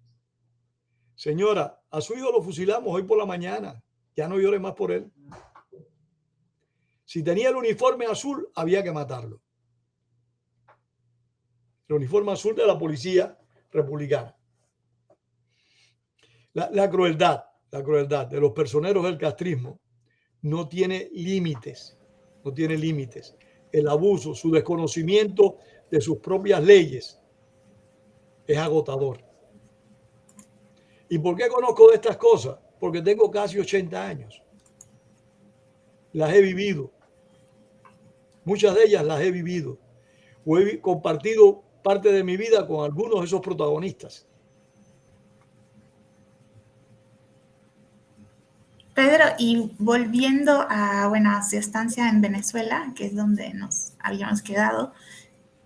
señora, a su hijo lo fusilamos hoy por la mañana, ya no llore más por él. Si tenía el uniforme azul, había que matarlo. El uniforme azul de la policía republicana. La crueldad de los personeros del castrismo no tiene límites, no tiene límites. El abuso, su desconocimiento de sus propias leyes es agotador. ¿Y por qué conozco de estas cosas? Porque tengo casi 80 años. Las he vivido. Muchas de ellas las he vivido. O he compartido parte de mi vida con algunos de esos protagonistas. Pedro, y volviendo a, su estancia en Venezuela, que es donde nos habíamos quedado,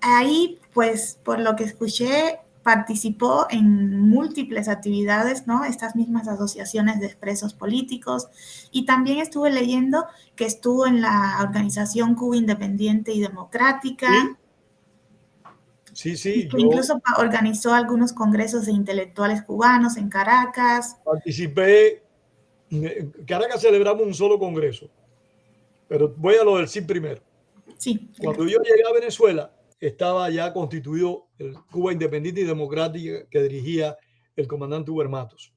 ahí, pues, por lo que escuché, participó en múltiples actividades, ¿no? Estas mismas asociaciones de presos políticos, y también estuve leyendo que estuvo en la organización Cuba Independiente y Democrática. Sí. Y que incluso organizó algunos congresos de intelectuales cubanos en Caracas. Participé. En Caracas celebramos un solo congreso, pero voy a lo del CID primero. Sí. Cuando yo llegué a Venezuela, estaba ya constituido el Cuba Independiente y Democrática que dirigía el comandante Huber Matos.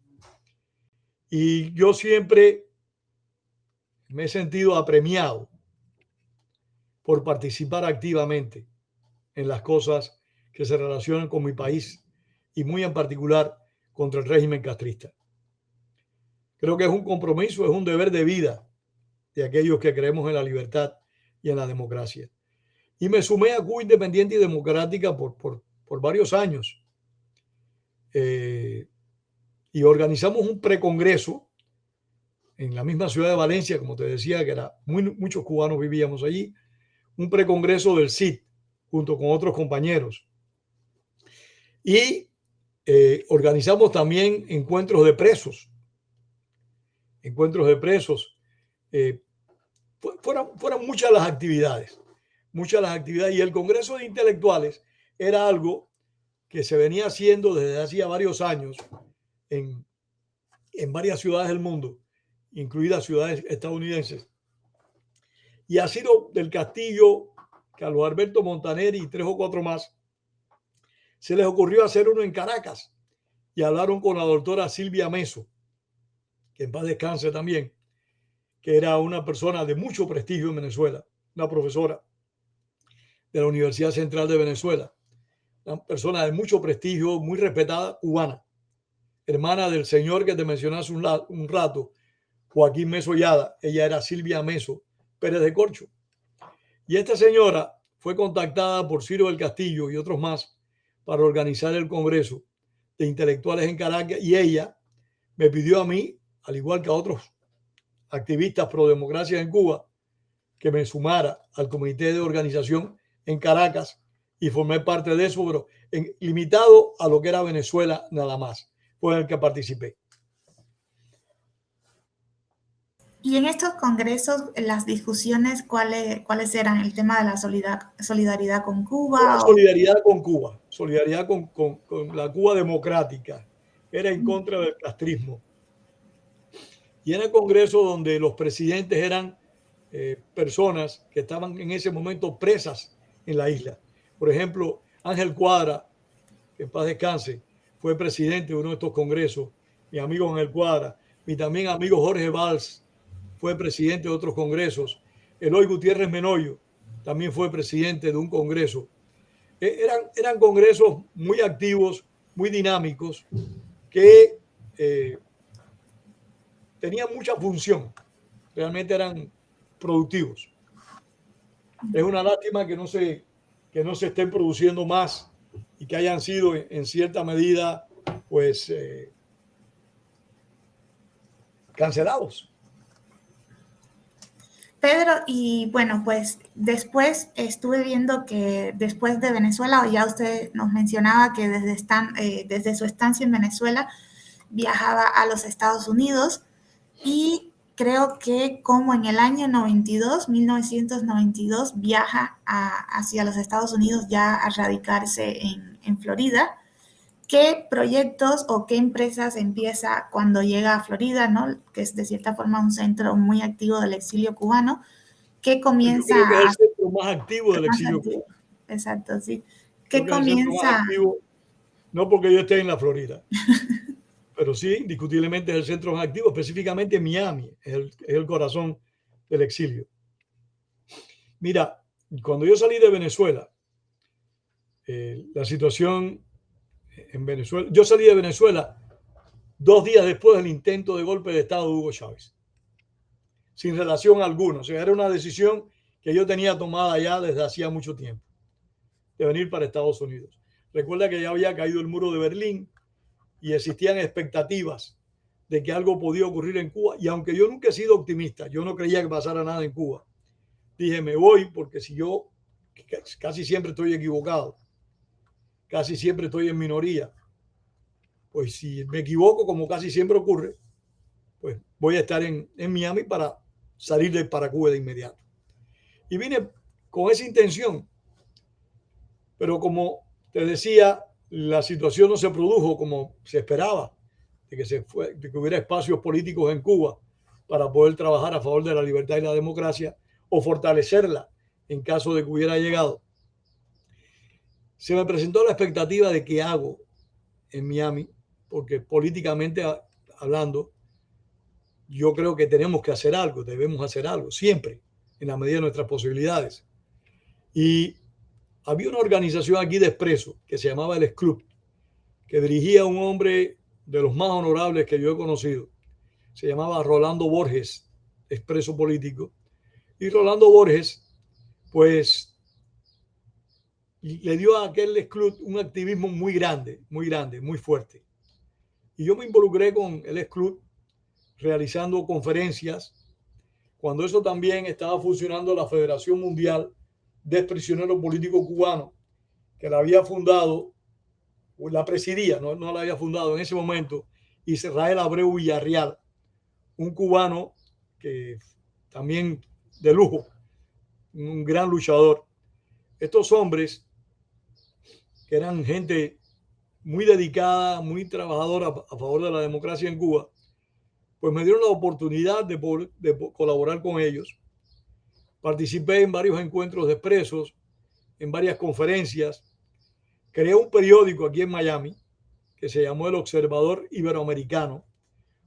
Y yo siempre me he sentido apremiado por participar activamente en las cosas que se relacionan con mi país y muy en particular contra el régimen castrista. Creo que es un compromiso, es un deber de vida de aquellos que creemos en la libertad y en la democracia. Y me sumé a Cuba Independiente y Democrática por varios años. Y organizamos un precongreso en la misma ciudad de Valencia, como te decía, que muchos cubanos vivíamos allí, un precongreso del CID, junto con otros compañeros. Y organizamos también encuentros de presos. Fueron muchas las actividades. Y el Congreso de Intelectuales era algo que se venía haciendo desde hacía varios años en varias ciudades del mundo, incluidas ciudades estadounidenses. Y a Ciro del Castillo, Carlos Alberto Montaner y 3 o 4 más, se les ocurrió hacer uno en Caracas y hablaron con la doctora Silvia Meso, que en paz descanse también, que era una persona de mucho prestigio en Venezuela, una profesora de la Universidad Central de Venezuela, una persona de mucho prestigio, muy respetada, cubana, hermana del señor que te mencioné hace un rato, Joaquín Meso Yada. Ella era Silvia Meso Pérez de Corcho. Y esta señora fue contactada por Ciro del Castillo y otros más para organizar el Congreso de Intelectuales en Caracas, y ella me pidió a mí, al igual que a otros activistas pro democracia en Cuba, que me sumara al comité de organización en Caracas y formé parte de eso, pero limitado a lo que era Venezuela nada más. Fue en el que participé. Y en estos congresos, las discusiones, ¿cuáles eran? ¿El tema de la solidaridad con Cuba? Solidaridad con Cuba, solidaridad con la Cuba democrática. Era en contra del castrismo. Y era el congreso donde los presidentes eran personas que estaban en ese momento presas en la isla. Por ejemplo, Ángel Cuadra, que en paz descanse, fue presidente de uno de estos congresos. Mi amigo Ángel Cuadra, mi también amigo Jorge Valls, fue presidente de otros congresos. Eloy Gutiérrez Menoyo también fue presidente de un congreso. Eran congresos muy activos, muy dinámicos, que tenían mucha función, realmente eran productivos. Es una lástima que no se estén produciendo más y que hayan sido en cierta medida pues cancelados. Pedro, y bueno, pues después estuve viendo que después de Venezuela, o ya usted nos mencionaba que desde su estancia en Venezuela viajaba a los Estados Unidos, y creo que como en el año 1992, viaja hacia los Estados Unidos ya a radicarse en Florida. ¿Qué proyectos o qué empresas empieza cuando llega a Florida, ¿no? Que es de cierta forma un centro muy activo del exilio cubano? ¿Qué comienza? Yo creo que es el centro más activo del exilio cubano. Exacto, sí. ¿Qué comienza? Activo, no porque yo esté en la Florida, pero sí, indiscutiblemente es el centro más activo, específicamente Miami, es el corazón del exilio. Mira, cuando yo salí de Venezuela, la situación en Venezuela, yo salí de Venezuela 2 días después del intento de golpe de Estado de Hugo Chávez, sin relación alguna. O sea, era una decisión que yo tenía tomada ya desde hacía mucho tiempo, de venir para Estados Unidos. Recuerda que ya había caído el muro de Berlín y existían expectativas de que algo podía ocurrir en Cuba. Y aunque yo nunca he sido optimista, yo no creía que pasara nada en Cuba, dije, me voy porque si yo casi siempre estoy equivocado, casi siempre estoy en minoría, pues si me equivoco, como casi siempre ocurre, pues voy a estar en Miami para salir para Cuba de inmediato. Y vine con esa intención, pero como te decía, la situación no se produjo como se esperaba, de que hubiera espacios políticos en Cuba para poder trabajar a favor de la libertad y la democracia o fortalecerla en caso de que hubiera llegado. Se me presentó la expectativa de qué hago en Miami, porque políticamente hablando, yo creo que tenemos que hacer algo, debemos hacer algo, siempre, en la medida de nuestras posibilidades. Y había una organización aquí de expresos que se llamaba el Club, que dirigía un hombre de los más honorables que yo he conocido. Se llamaba Rolando Borges, expreso político. Y Rolando Borges, pues, le dio a aquel club un activismo muy grande, muy fuerte. Y yo me involucré con el club realizando conferencias, cuando eso también estaba funcionando la Federación Mundial de Prisioneros Políticos Cubanos, que la había fundado, la presidía, no la había fundado en ese momento, Israel Abreu Villarreal, un cubano que también de lujo, un gran luchador. Estos hombres, que eran gente muy dedicada, muy trabajadora a favor de la democracia en Cuba, pues me dieron la oportunidad de colaborar con ellos. Participé en varios encuentros de expresos, en varias conferencias. Creé un periódico aquí en Miami que se llamó El Observador Iberoamericano,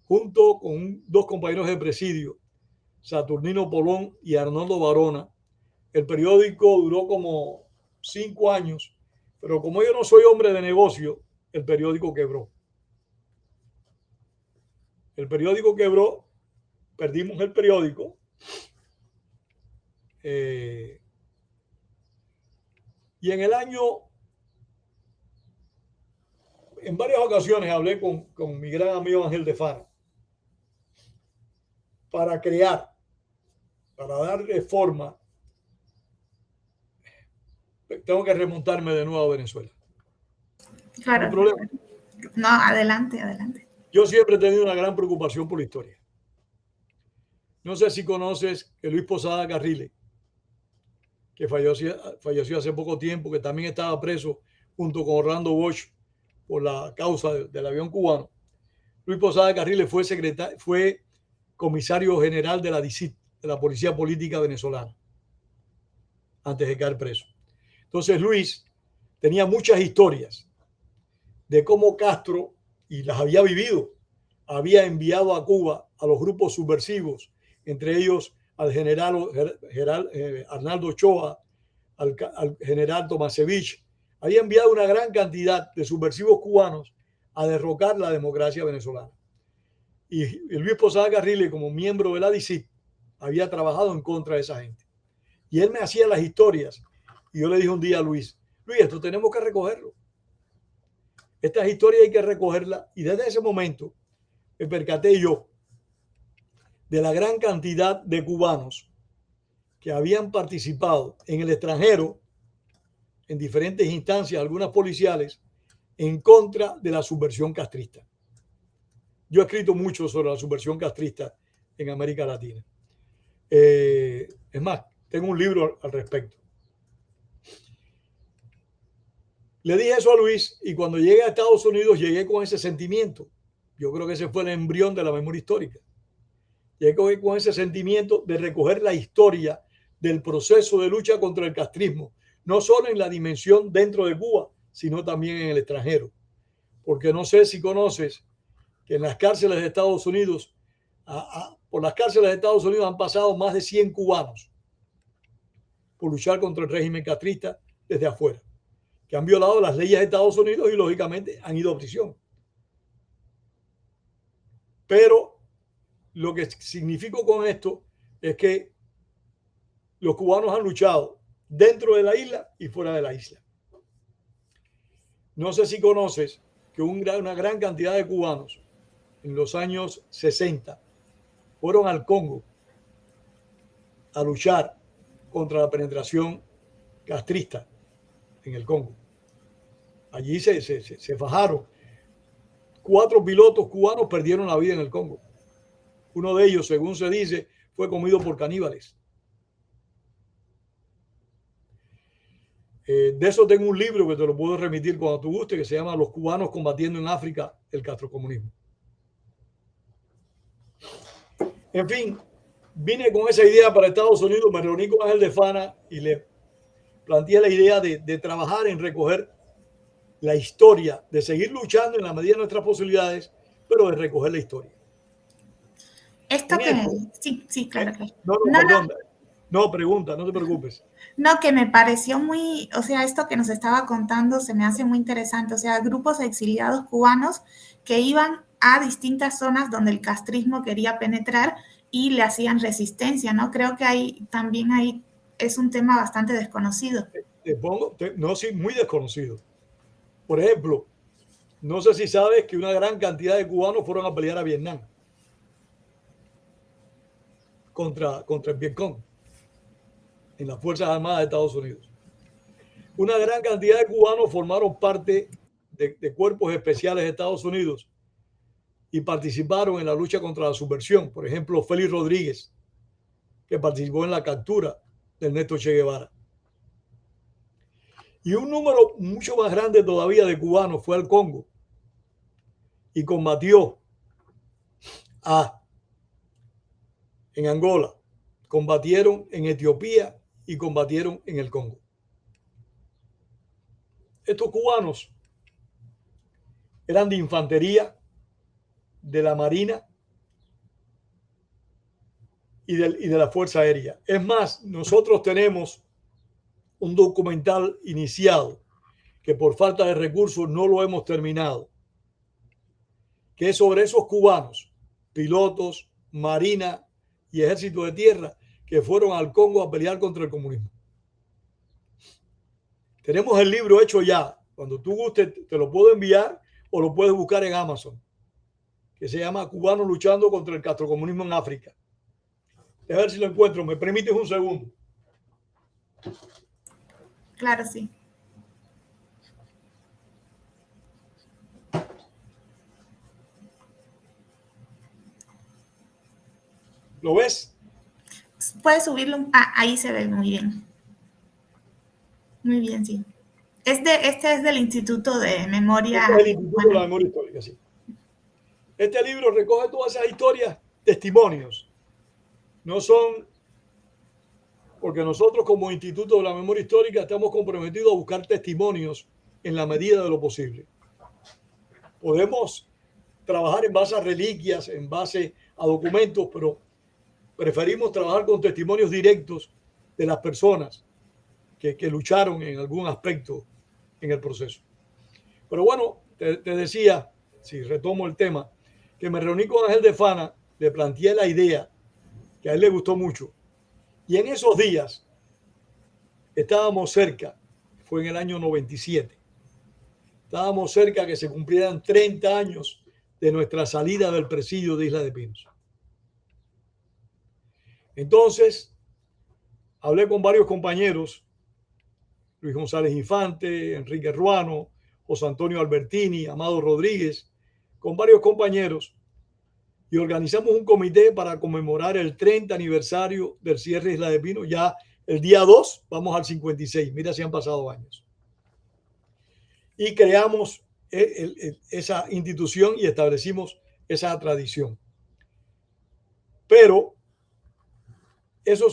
junto con 2 compañeros de presidio, Saturnino Polón y Arnoldo Barona. El periódico duró como 5 años, pero como yo no soy hombre de negocio, el periódico quebró. El periódico quebró, perdimos el periódico. Y en el año, en varias ocasiones hablé con mi gran amigo Ángel de Fara para darle forma. Tengo que remontarme de nuevo a Venezuela. Claro. No hay problema. No, adelante. Yo siempre he tenido una gran preocupación por la historia. No sé si conoces que Luis Posada Carrile, que falleció hace poco tiempo, que también estaba preso junto con Orlando Bosch por la causa del avión cubano. Luis Posada Carrile fue comisario general de la DICIT, de la Policía Política Venezolana, antes de caer preso. Entonces Luis tenía muchas historias de cómo Castro, y las había vivido, había enviado a Cuba a los grupos subversivos, entre ellos al general Arnaldo Ochoa, al general Tomasevich. Había enviado una gran cantidad de subversivos cubanos a derrocar la democracia venezolana. Y Luis Posada Carriles, como miembro de la DICIT, había trabajado en contra de esa gente. Y él me hacía las historias. Y yo le dije un día a Luis, esto tenemos que recogerlo. Estas historias hay que recogerlas. Y desde ese momento me percaté yo de la gran cantidad de cubanos que habían participado en el extranjero, en diferentes instancias, algunas policiales, en contra de la subversión castrista. Yo he escrito mucho sobre la subversión castrista en América Latina. Es más, tengo un libro al respecto. Le dije eso a Luis y cuando llegué a Estados Unidos llegué con ese sentimiento. Yo creo que ese fue el embrión de la memoria histórica. Llegué con ese sentimiento de recoger la historia del proceso de lucha contra el castrismo, no solo en la dimensión dentro de Cuba, sino también en el extranjero. Porque no sé si conoces que en las cárceles de Estados Unidos, por las cárceles de Estados Unidos han pasado más de 100 cubanos por luchar contra el régimen castrista desde afuera, que han violado las leyes de Estados Unidos y lógicamente han ido a prisión. Pero lo que significo con esto es que los cubanos han luchado dentro de la isla y fuera de la isla. No sé si conoces que una gran cantidad de cubanos en los años 60 fueron al Congo a luchar contra la penetración castrista en el Congo. Allí se fajaron. 4 pilotos cubanos perdieron la vida en el Congo. Uno de ellos, según se dice, fue comido por caníbales. De eso tengo un libro que te lo puedo remitir cuando tú guste, que se llama Los cubanos combatiendo en África el castrocomunismo. En fin, vine con esa idea para Estados Unidos, me reuní con Ángel de Fana y le planteé la idea de trabajar en recoger la historia, de seguir luchando en la medida de nuestras posibilidades, pero de recoger la historia. Esto que... Sí, claro. Perdón. No, pregunta, no te preocupes. No, que me pareció muy, o sea, esto que nos estaba contando se me hace muy interesante, o sea, grupos de exiliados cubanos que iban a distintas zonas donde el castrismo quería penetrar y le hacían resistencia, ¿no? Creo que ahí también es un tema bastante desconocido. No, sí, muy desconocido. Por ejemplo, no sé si sabes que una gran cantidad de cubanos fueron a pelear a Vietnam contra el Vietcong en las Fuerzas Armadas de Estados Unidos. Una gran cantidad de cubanos formaron parte de cuerpos especiales de Estados Unidos y participaron en la lucha contra la subversión. Por ejemplo, Félix Rodríguez, que participó en la captura de Ernesto Che Guevara. Y un número mucho más grande todavía de cubanos fue al Congo y combatió en Angola, combatieron en Etiopía y combatieron en el Congo. Estos cubanos eran de infantería, de la Marina y de la Fuerza Aérea. Es más, nosotros tenemos un documental iniciado que por falta de recursos no lo hemos terminado, que es sobre esos cubanos, pilotos, Marina y Ejército de Tierra, que fueron al Congo a pelear contra el comunismo. Tenemos el libro hecho ya. Cuando tú gustes, te lo puedo enviar o lo puedes buscar en Amazon, que se llama Cubanos luchando contra el castrocomunismo en África. A ver si lo encuentro. ¿Me permites un segundo? Claro, sí. ¿Lo ves? Puedes subirlo. Ahí se ve muy bien. Muy bien, sí. Este es del Instituto de Memoria. Este es el Instituto de la Memoria Histórica, sí. Este libro recoge todas esas historias, testimonios. No son, porque nosotros como Instituto de la Memoria Histórica estamos comprometidos a buscar testimonios en la medida de lo posible. Podemos trabajar en base a reliquias, en base a documentos, pero preferimos trabajar con testimonios directos de las personas que lucharon en algún aspecto en el proceso. Pero bueno, te decía, si retomo el tema, que me reuní con Ángel de Fana, le planteé la idea, que a él le gustó mucho. Y en esos días estábamos cerca, fue en el año 97, estábamos cerca que se cumplieran 30 años de nuestra salida del presidio de Isla de Pinos. Entonces, hablé con varios compañeros, Luis González Infante, Enrique Ruano, José Antonio Albertini, Amado Rodríguez, con varios compañeros, y organizamos un comité para conmemorar el 30 aniversario del cierre de Isla de Pinos. Ya el día 2 vamos al 56, mira si han pasado años. Y creamos esa institución y establecimos esa tradición. Pero eso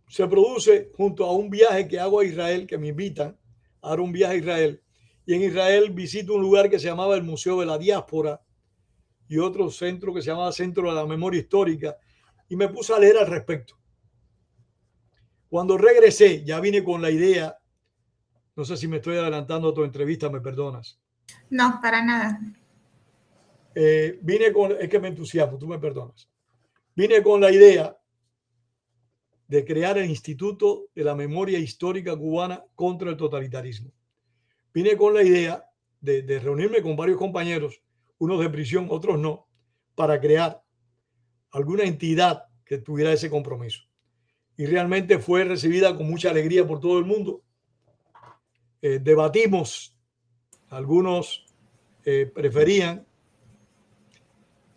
se produce junto a un viaje que hago a Israel, que me invitan a dar un viaje a Israel. Y en Israel visito un lugar que se llamaba el Museo de la Diáspora y otro centro que se llamaba Centro de la Memoria Histórica, y me puse a leer al respecto. Cuando regresé, ya vine con la idea, no sé si me estoy adelantando a tu entrevista, me perdonas. No, para nada. Vine con, es que me entusiasmo, tú me perdonas. Vine con la idea de crear el Instituto de la Memoria Histórica Cubana contra el Totalitarismo. Vine con la idea de reunirme con varios compañeros, unos de prisión, otros no, para crear alguna entidad que tuviera ese compromiso. Y realmente fue recibida con mucha alegría por todo el mundo. Debatimos, algunos preferían,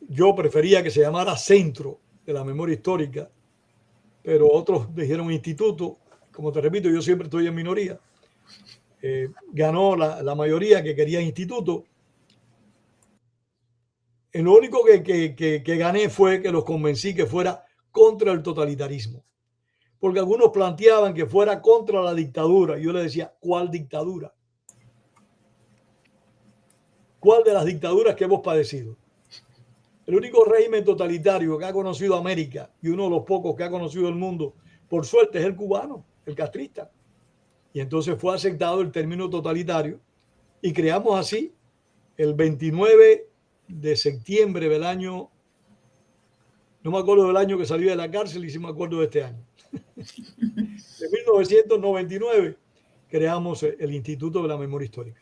yo prefería que se llamara Centro de la Memoria Histórica, pero otros dijeron instituto. Como te repito, yo siempre estoy en minoría. Ganó la mayoría que quería instituto. Lo único que gané fue que los convencí que fuera contra el totalitarismo. Porque algunos planteaban que fuera contra la dictadura. Y yo les decía, ¿cuál dictadura? ¿Cuál de las dictaduras que hemos padecido? El único régimen totalitario que ha conocido América y uno de los pocos que ha conocido el mundo, por suerte, es el cubano, el castrista. Y entonces fue aceptado el término totalitario y creamos así el 29 de septiembre del año, no me acuerdo del año que salí de la cárcel y sí me acuerdo de este año. De 1999 creamos el Instituto de la Memoria Histórica.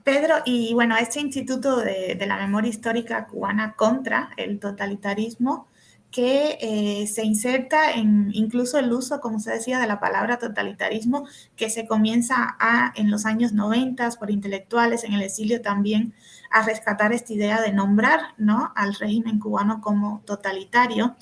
Pedro, y bueno, este Instituto de la Memoria Histórica Cubana contra el Totalitarismo, que se inserta en incluso el uso, como se decía, de la palabra totalitarismo, que se comienza en los años 90 por intelectuales en el exilio también a rescatar esta idea de nombrar, ¿no?, al régimen cubano como totalitario.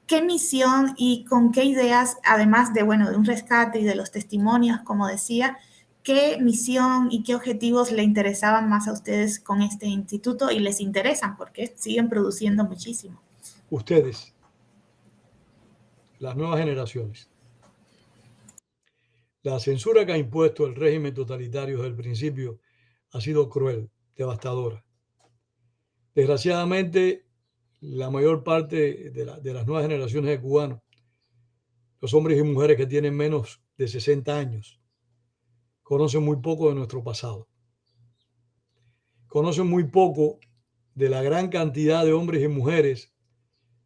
¿Qué misión y con qué ideas, además de, bueno, de un rescate y de los testimonios, como decía, qué misión y qué objetivos le interesaban más a ustedes con este instituto y les interesan porque siguen produciendo muchísimo? Ustedes, las nuevas generaciones. La censura que ha impuesto el régimen totalitario desde el principio ha sido cruel, devastadora. Desgraciadamente, la mayor parte de las nuevas generaciones de cubanos, los hombres y mujeres que tienen menos de 60 años, conocen muy poco de nuestro pasado. Conocen muy poco de la gran cantidad de hombres y mujeres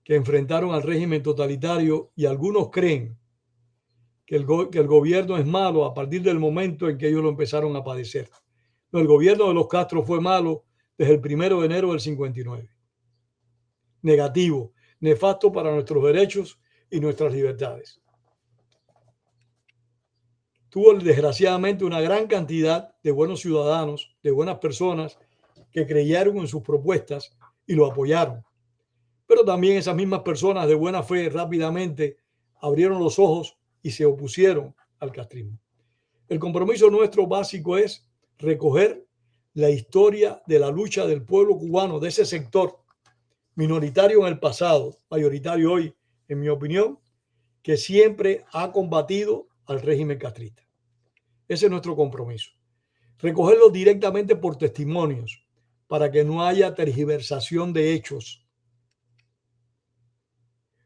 que enfrentaron al régimen totalitario, y algunos creen que el gobierno es malo a partir del momento en que ellos lo empezaron a padecer. No, el gobierno de los Castro fue malo desde el 1 de enero del 59. Negativo, nefasto para nuestros derechos y nuestras libertades. Tuvo desgraciadamente una gran cantidad de buenos ciudadanos, de buenas personas que creyeron en sus propuestas y lo apoyaron. Pero también esas mismas personas de buena fe rápidamente abrieron los ojos y se opusieron al castrismo. El compromiso nuestro básico es recoger la historia de la lucha del pueblo cubano, de ese sector minoritario en el pasado, mayoritario hoy, en mi opinión, que siempre ha combatido al régimen castrista. Ese es nuestro compromiso. Recogerlo directamente por testimonios para que no haya tergiversación de hechos.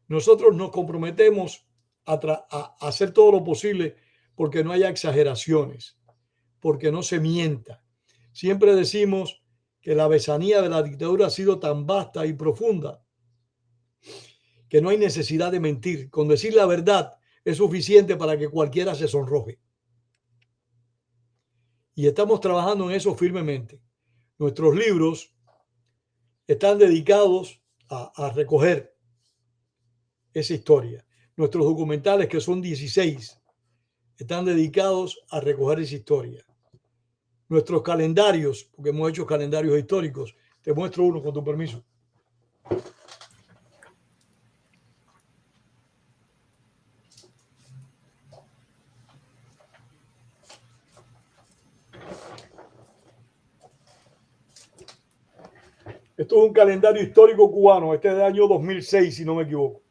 Nosotros nos comprometemos a hacer todo lo posible porque no haya exageraciones, porque no se mienta. Siempre decimos que la besanía de la dictadura ha sido tan vasta y profunda que no hay necesidad de mentir. Con decir la verdad es suficiente para que cualquiera se sonroje. Y estamos trabajando en eso firmemente. Nuestros libros están dedicados a recoger esa historia. Nuestros documentales, que son 16, están dedicados a recoger esa historia. Nuestros calendarios, porque hemos hecho calendarios históricos. Te muestro uno con tu permiso. Esto es un calendario histórico cubano. Este es del año 2006, si no me equivoco.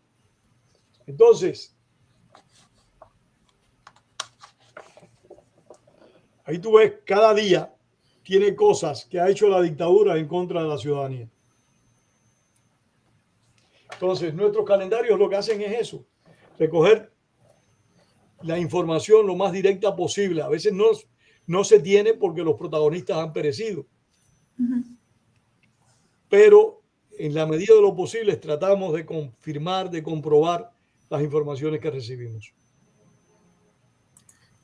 Entonces, ahí tú ves, cada día tiene cosas que ha hecho la dictadura en contra de la ciudadanía. Entonces, nuestros calendarios lo que hacen es eso, recoger la información lo más directa posible. A veces no se tiene porque los protagonistas han perecido. Pero en la medida de lo posible tratamos de confirmar, de comprobar las informaciones que recibimos.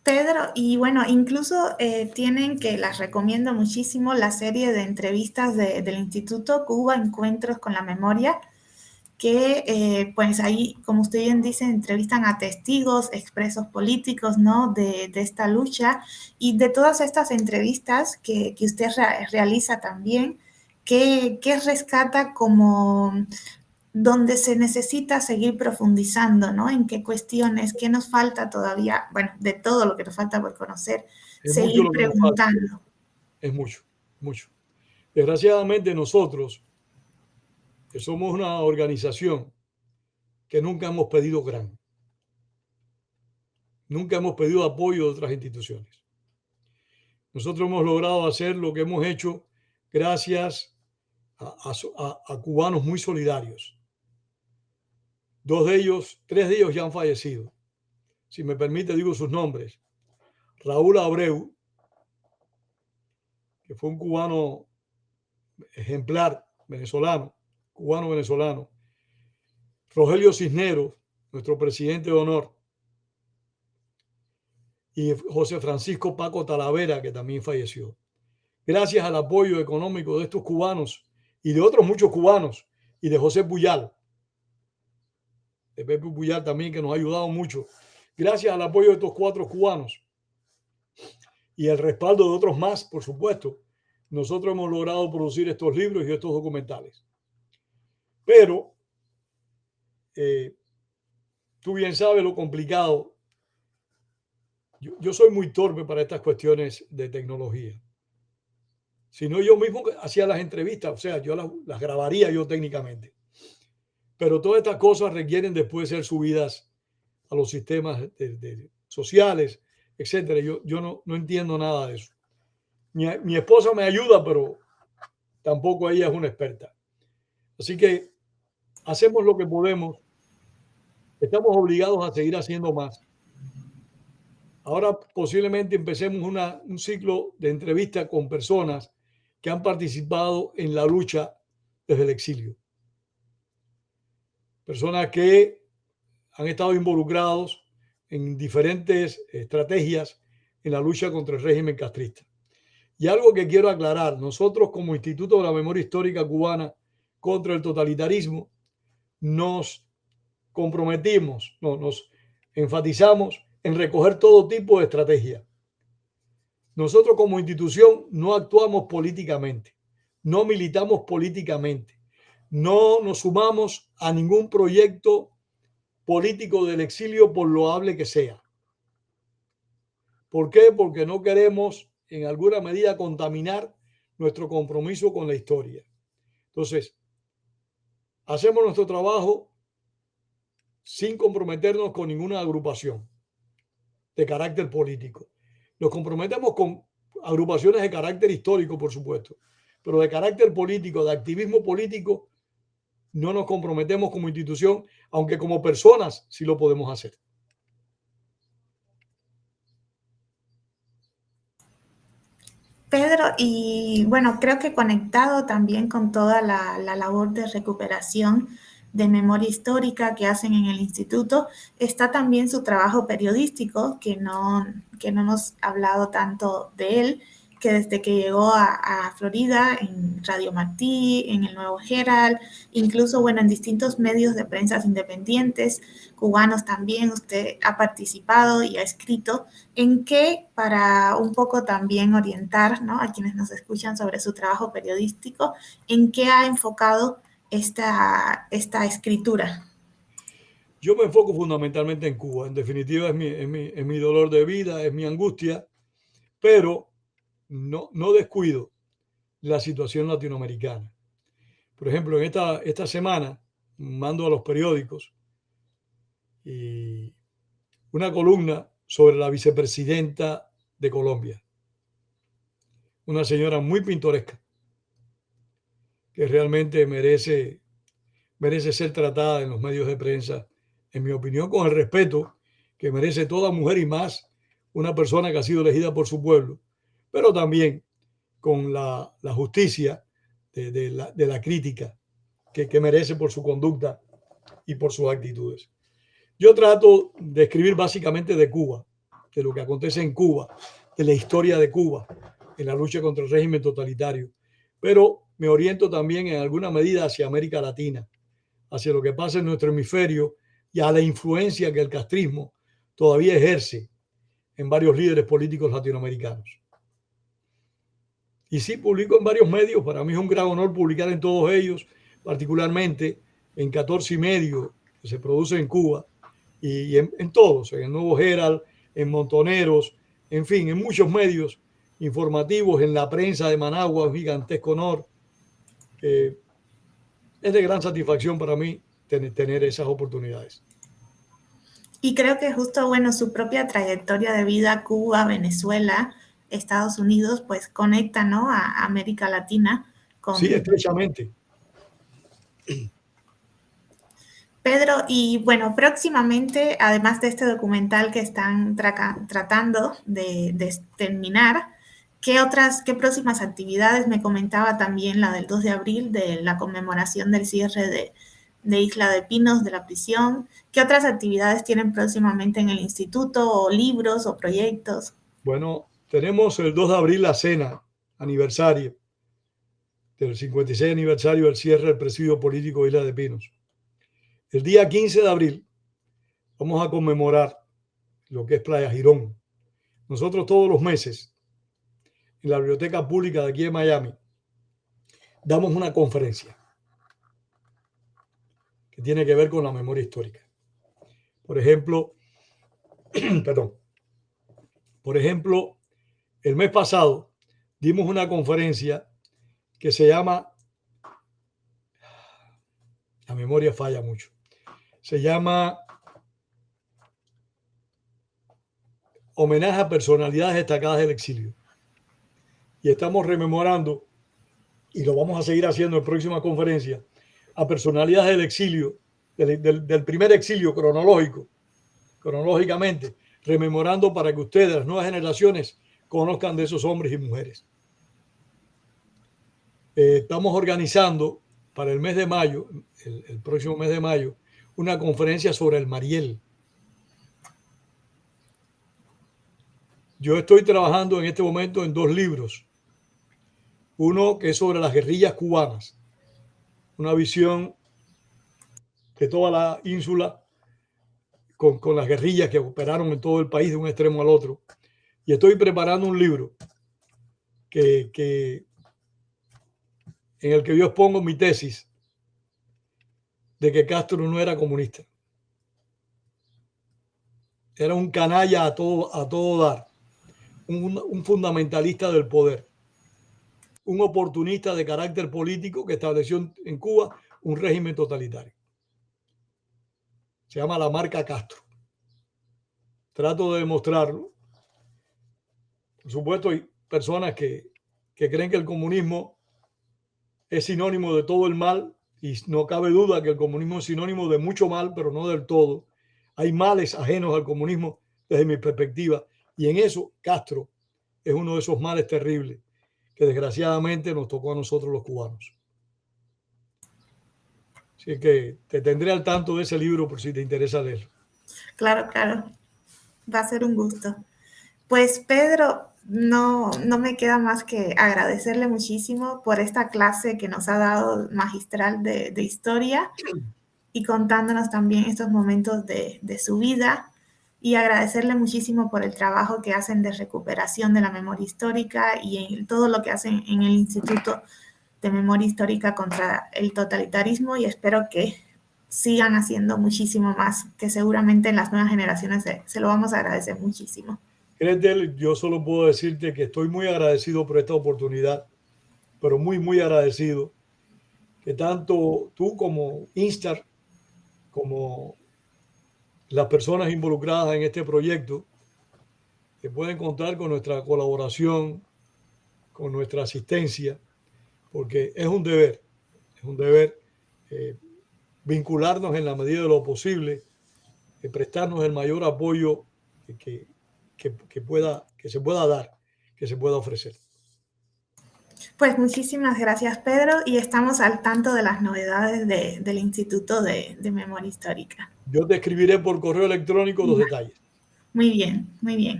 Pedro, y bueno, incluso tienen, que las recomiendo muchísimo, la serie de entrevistas del Instituto Cuba Encuentros con la Memoria, que pues ahí, como usted bien dice, entrevistan a testigos, expresos políticos, ¿no?, de esta lucha, y de todas estas entrevistas que usted realiza también, que rescata como donde se necesita seguir profundizando, ¿no? En qué cuestiones, qué nos falta todavía, bueno, de todo lo que nos falta por conocer, Es seguir mucho lo que nos falta. preguntando. Es mucho, mucho. Desgraciadamente nosotros, que somos una organización que nunca hemos pedido grant, nunca hemos pedido apoyo de otras instituciones. Nosotros hemos logrado hacer lo que hemos hecho gracias a cubanos muy solidarios. Tres de ellos ya han fallecido. Si me permite, digo sus nombres. Raúl Abreu, que fue un cubano ejemplar, cubano-venezolano. Rogelio Cisneros, nuestro presidente de honor. Y José Francisco Paco Talavera, que también falleció. Gracias al apoyo económico de estos cubanos y de otros muchos cubanos, y de José Puyal, de Pepe Puyal también, que nos ha ayudado mucho. Gracias al apoyo de estos 4 cubanos y el respaldo de otros más, por supuesto, nosotros hemos logrado producir estos libros y estos documentales. Pero tú bien sabes lo complicado. Yo soy muy torpe para estas cuestiones de tecnología. Si no, yo mismo hacía las entrevistas, o sea, yo las grabaría yo técnicamente. Pero todas estas cosas requieren después ser subidas a los sistemas sociales, etcétera. Yo no entiendo nada de eso. Mi esposa me ayuda, pero tampoco ella es una experta. Así que hacemos lo que podemos. Estamos obligados a seguir haciendo más. Ahora posiblemente empecemos un ciclo de entrevistas con personas que han participado en la lucha desde el exilio. Personas que han estado involucrados en diferentes estrategias en la lucha contra el régimen castrista. Y algo que quiero aclarar, nosotros como Instituto de la Memoria Histórica Cubana contra el Totalitarismo nos comprometimos, nos enfatizamos en recoger todo tipo de estrategia. Nosotros como institución no actuamos políticamente, no militamos políticamente, no nos sumamos a ningún proyecto político del exilio, por loable que sea. ¿Por qué? Porque no queremos en alguna medida contaminar nuestro compromiso con la historia. Entonces, hacemos nuestro trabajo sin comprometernos con ninguna agrupación de carácter político. Nos comprometemos con agrupaciones de carácter histórico, por supuesto, pero de carácter político, de activismo político, no nos comprometemos como institución, aunque como personas sí lo podemos hacer. Pedro, y bueno, creo que conectado también con toda la labor de recuperación de memoria histórica que hacen en el instituto, está también su trabajo periodístico, que no hemos hablado tanto de él, que desde que llegó a Florida, en Radio Martí, en el Nuevo Herald, incluso, bueno, en distintos medios de prensa independientes, cubanos también, usted ha participado y ha escrito. ¿En qué, para un poco también orientar, ¿no?, a quienes nos escuchan sobre su trabajo periodístico, en qué ha enfocado esta escritura? Yo me enfoco fundamentalmente en Cuba. En definitiva, es mi dolor de vida, es mi angustia, pero no descuido la situación latinoamericana. Por ejemplo, en esta semana mando a los periódicos y una columna sobre la vicepresidenta de Colombia, una señora muy pintoresca que realmente merece ser tratada en los medios de prensa, en mi opinión, con el respeto que merece toda mujer y más una persona que ha sido elegida por su pueblo, pero también con la justicia de la crítica que merece por su conducta y por sus actitudes. Yo trato de escribir básicamente de Cuba, de lo que acontece en Cuba, de la historia de Cuba, en la lucha contra el régimen totalitario, pero me oriento también en alguna medida hacia América Latina, hacia lo que pasa en nuestro hemisferio y a la influencia que el castrismo todavía ejerce en varios líderes políticos latinoamericanos. Y sí, publico en varios medios. Para mí es un gran honor publicar en todos ellos, particularmente en 14 y medio que se produce en Cuba y en todos, en el Nuevo Herald, en Montoneros, en fin, en muchos medios informativos, en la prensa de Managua, un gigantesco honor. Es de gran satisfacción para mí tener esas oportunidades. Y creo que justo, bueno, su propia trayectoria de vida, Cuba, Venezuela, Estados Unidos, pues conecta, ¿no?, a América Latina con... Sí, estrechamente. Pedro, y bueno, próximamente, además de este documental que están tratando de terminar, ¿qué próximas actividades? Me comentaba también la del 2 de abril, de la conmemoración del cierre de Isla de Pinos, de la prisión. ¿Qué otras actividades tienen próximamente en el instituto, o libros o proyectos? Bueno, tenemos el 2 de abril la cena aniversario del 56 aniversario del cierre del presidio político de Isla de Pinos. El día 15 de abril vamos a conmemorar lo que es Playa Girón. Nosotros todos los meses en la biblioteca pública de aquí de Miami damos una conferencia que tiene que ver con la memoria histórica. Por ejemplo, el mes pasado dimos una conferencia que se llama, la memoria falla mucho, se llama Homenaje a personalidades destacadas del exilio. Y estamos rememorando, y lo vamos a seguir haciendo en próximas conferencias, a personalidades del exilio, del primer exilio cronológicamente, rememorando para que ustedes, las nuevas generaciones, conozcan de esos hombres y mujeres. Estamos organizando para el mes de mayo, el próximo mes de mayo, una conferencia sobre el Mariel. Yo estoy trabajando en este momento en 2 libros. Uno que es sobre las guerrillas cubanas, una visión de toda la ínsula con las guerrillas que operaron en todo el país de un extremo al otro. Y estoy preparando un libro en el que yo expongo mi tesis de que Castro no era comunista. Era un canalla a todo dar, un fundamentalista del poder, un oportunista de carácter político que estableció en Cuba un régimen totalitario. Se llama La Marca Castro. Trato de demostrarlo. Por supuesto, hay personas que creen que el comunismo es sinónimo de todo el mal, y no cabe duda que el comunismo es sinónimo de mucho mal, pero no del todo. Hay males ajenos al comunismo desde mi perspectiva, y en eso Castro es uno de esos males terribles. que desgraciadamente nos tocó a nosotros los cubanos. Así que te tendré al tanto de ese libro por si te interesa leerlo. Claro, claro. Va a ser un gusto. Pues Pedro, no me queda más que agradecerle muchísimo por esta clase que nos ha dado magistral de historia y contándonos también estos momentos de su vida, y agradecerle muchísimo por el trabajo que hacen de recuperación de la memoria histórica y en todo lo que hacen en el Instituto de Memoria Histórica contra el Totalitarismo, y espero que sigan haciendo muchísimo más, que seguramente en las nuevas generaciones se lo vamos a agradecer muchísimo. Gretel, yo solo puedo decirte que estoy muy agradecido por esta oportunidad, pero muy, muy agradecido que tanto tú como Instar, como las personas involucradas en este proyecto, que pueden contar con nuestra colaboración, con nuestra asistencia, porque es un deber vincularnos en la medida de lo posible, prestarnos el mayor apoyo que se pueda dar, que se pueda ofrecer. Pues muchísimas gracias, Pedro, y estamos al tanto de las novedades del Instituto de Memoria Histórica. Yo te escribiré por correo electrónico los detalles. Muy bien,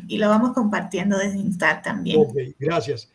y lo vamos compartiendo desde Instar también. Ok, gracias.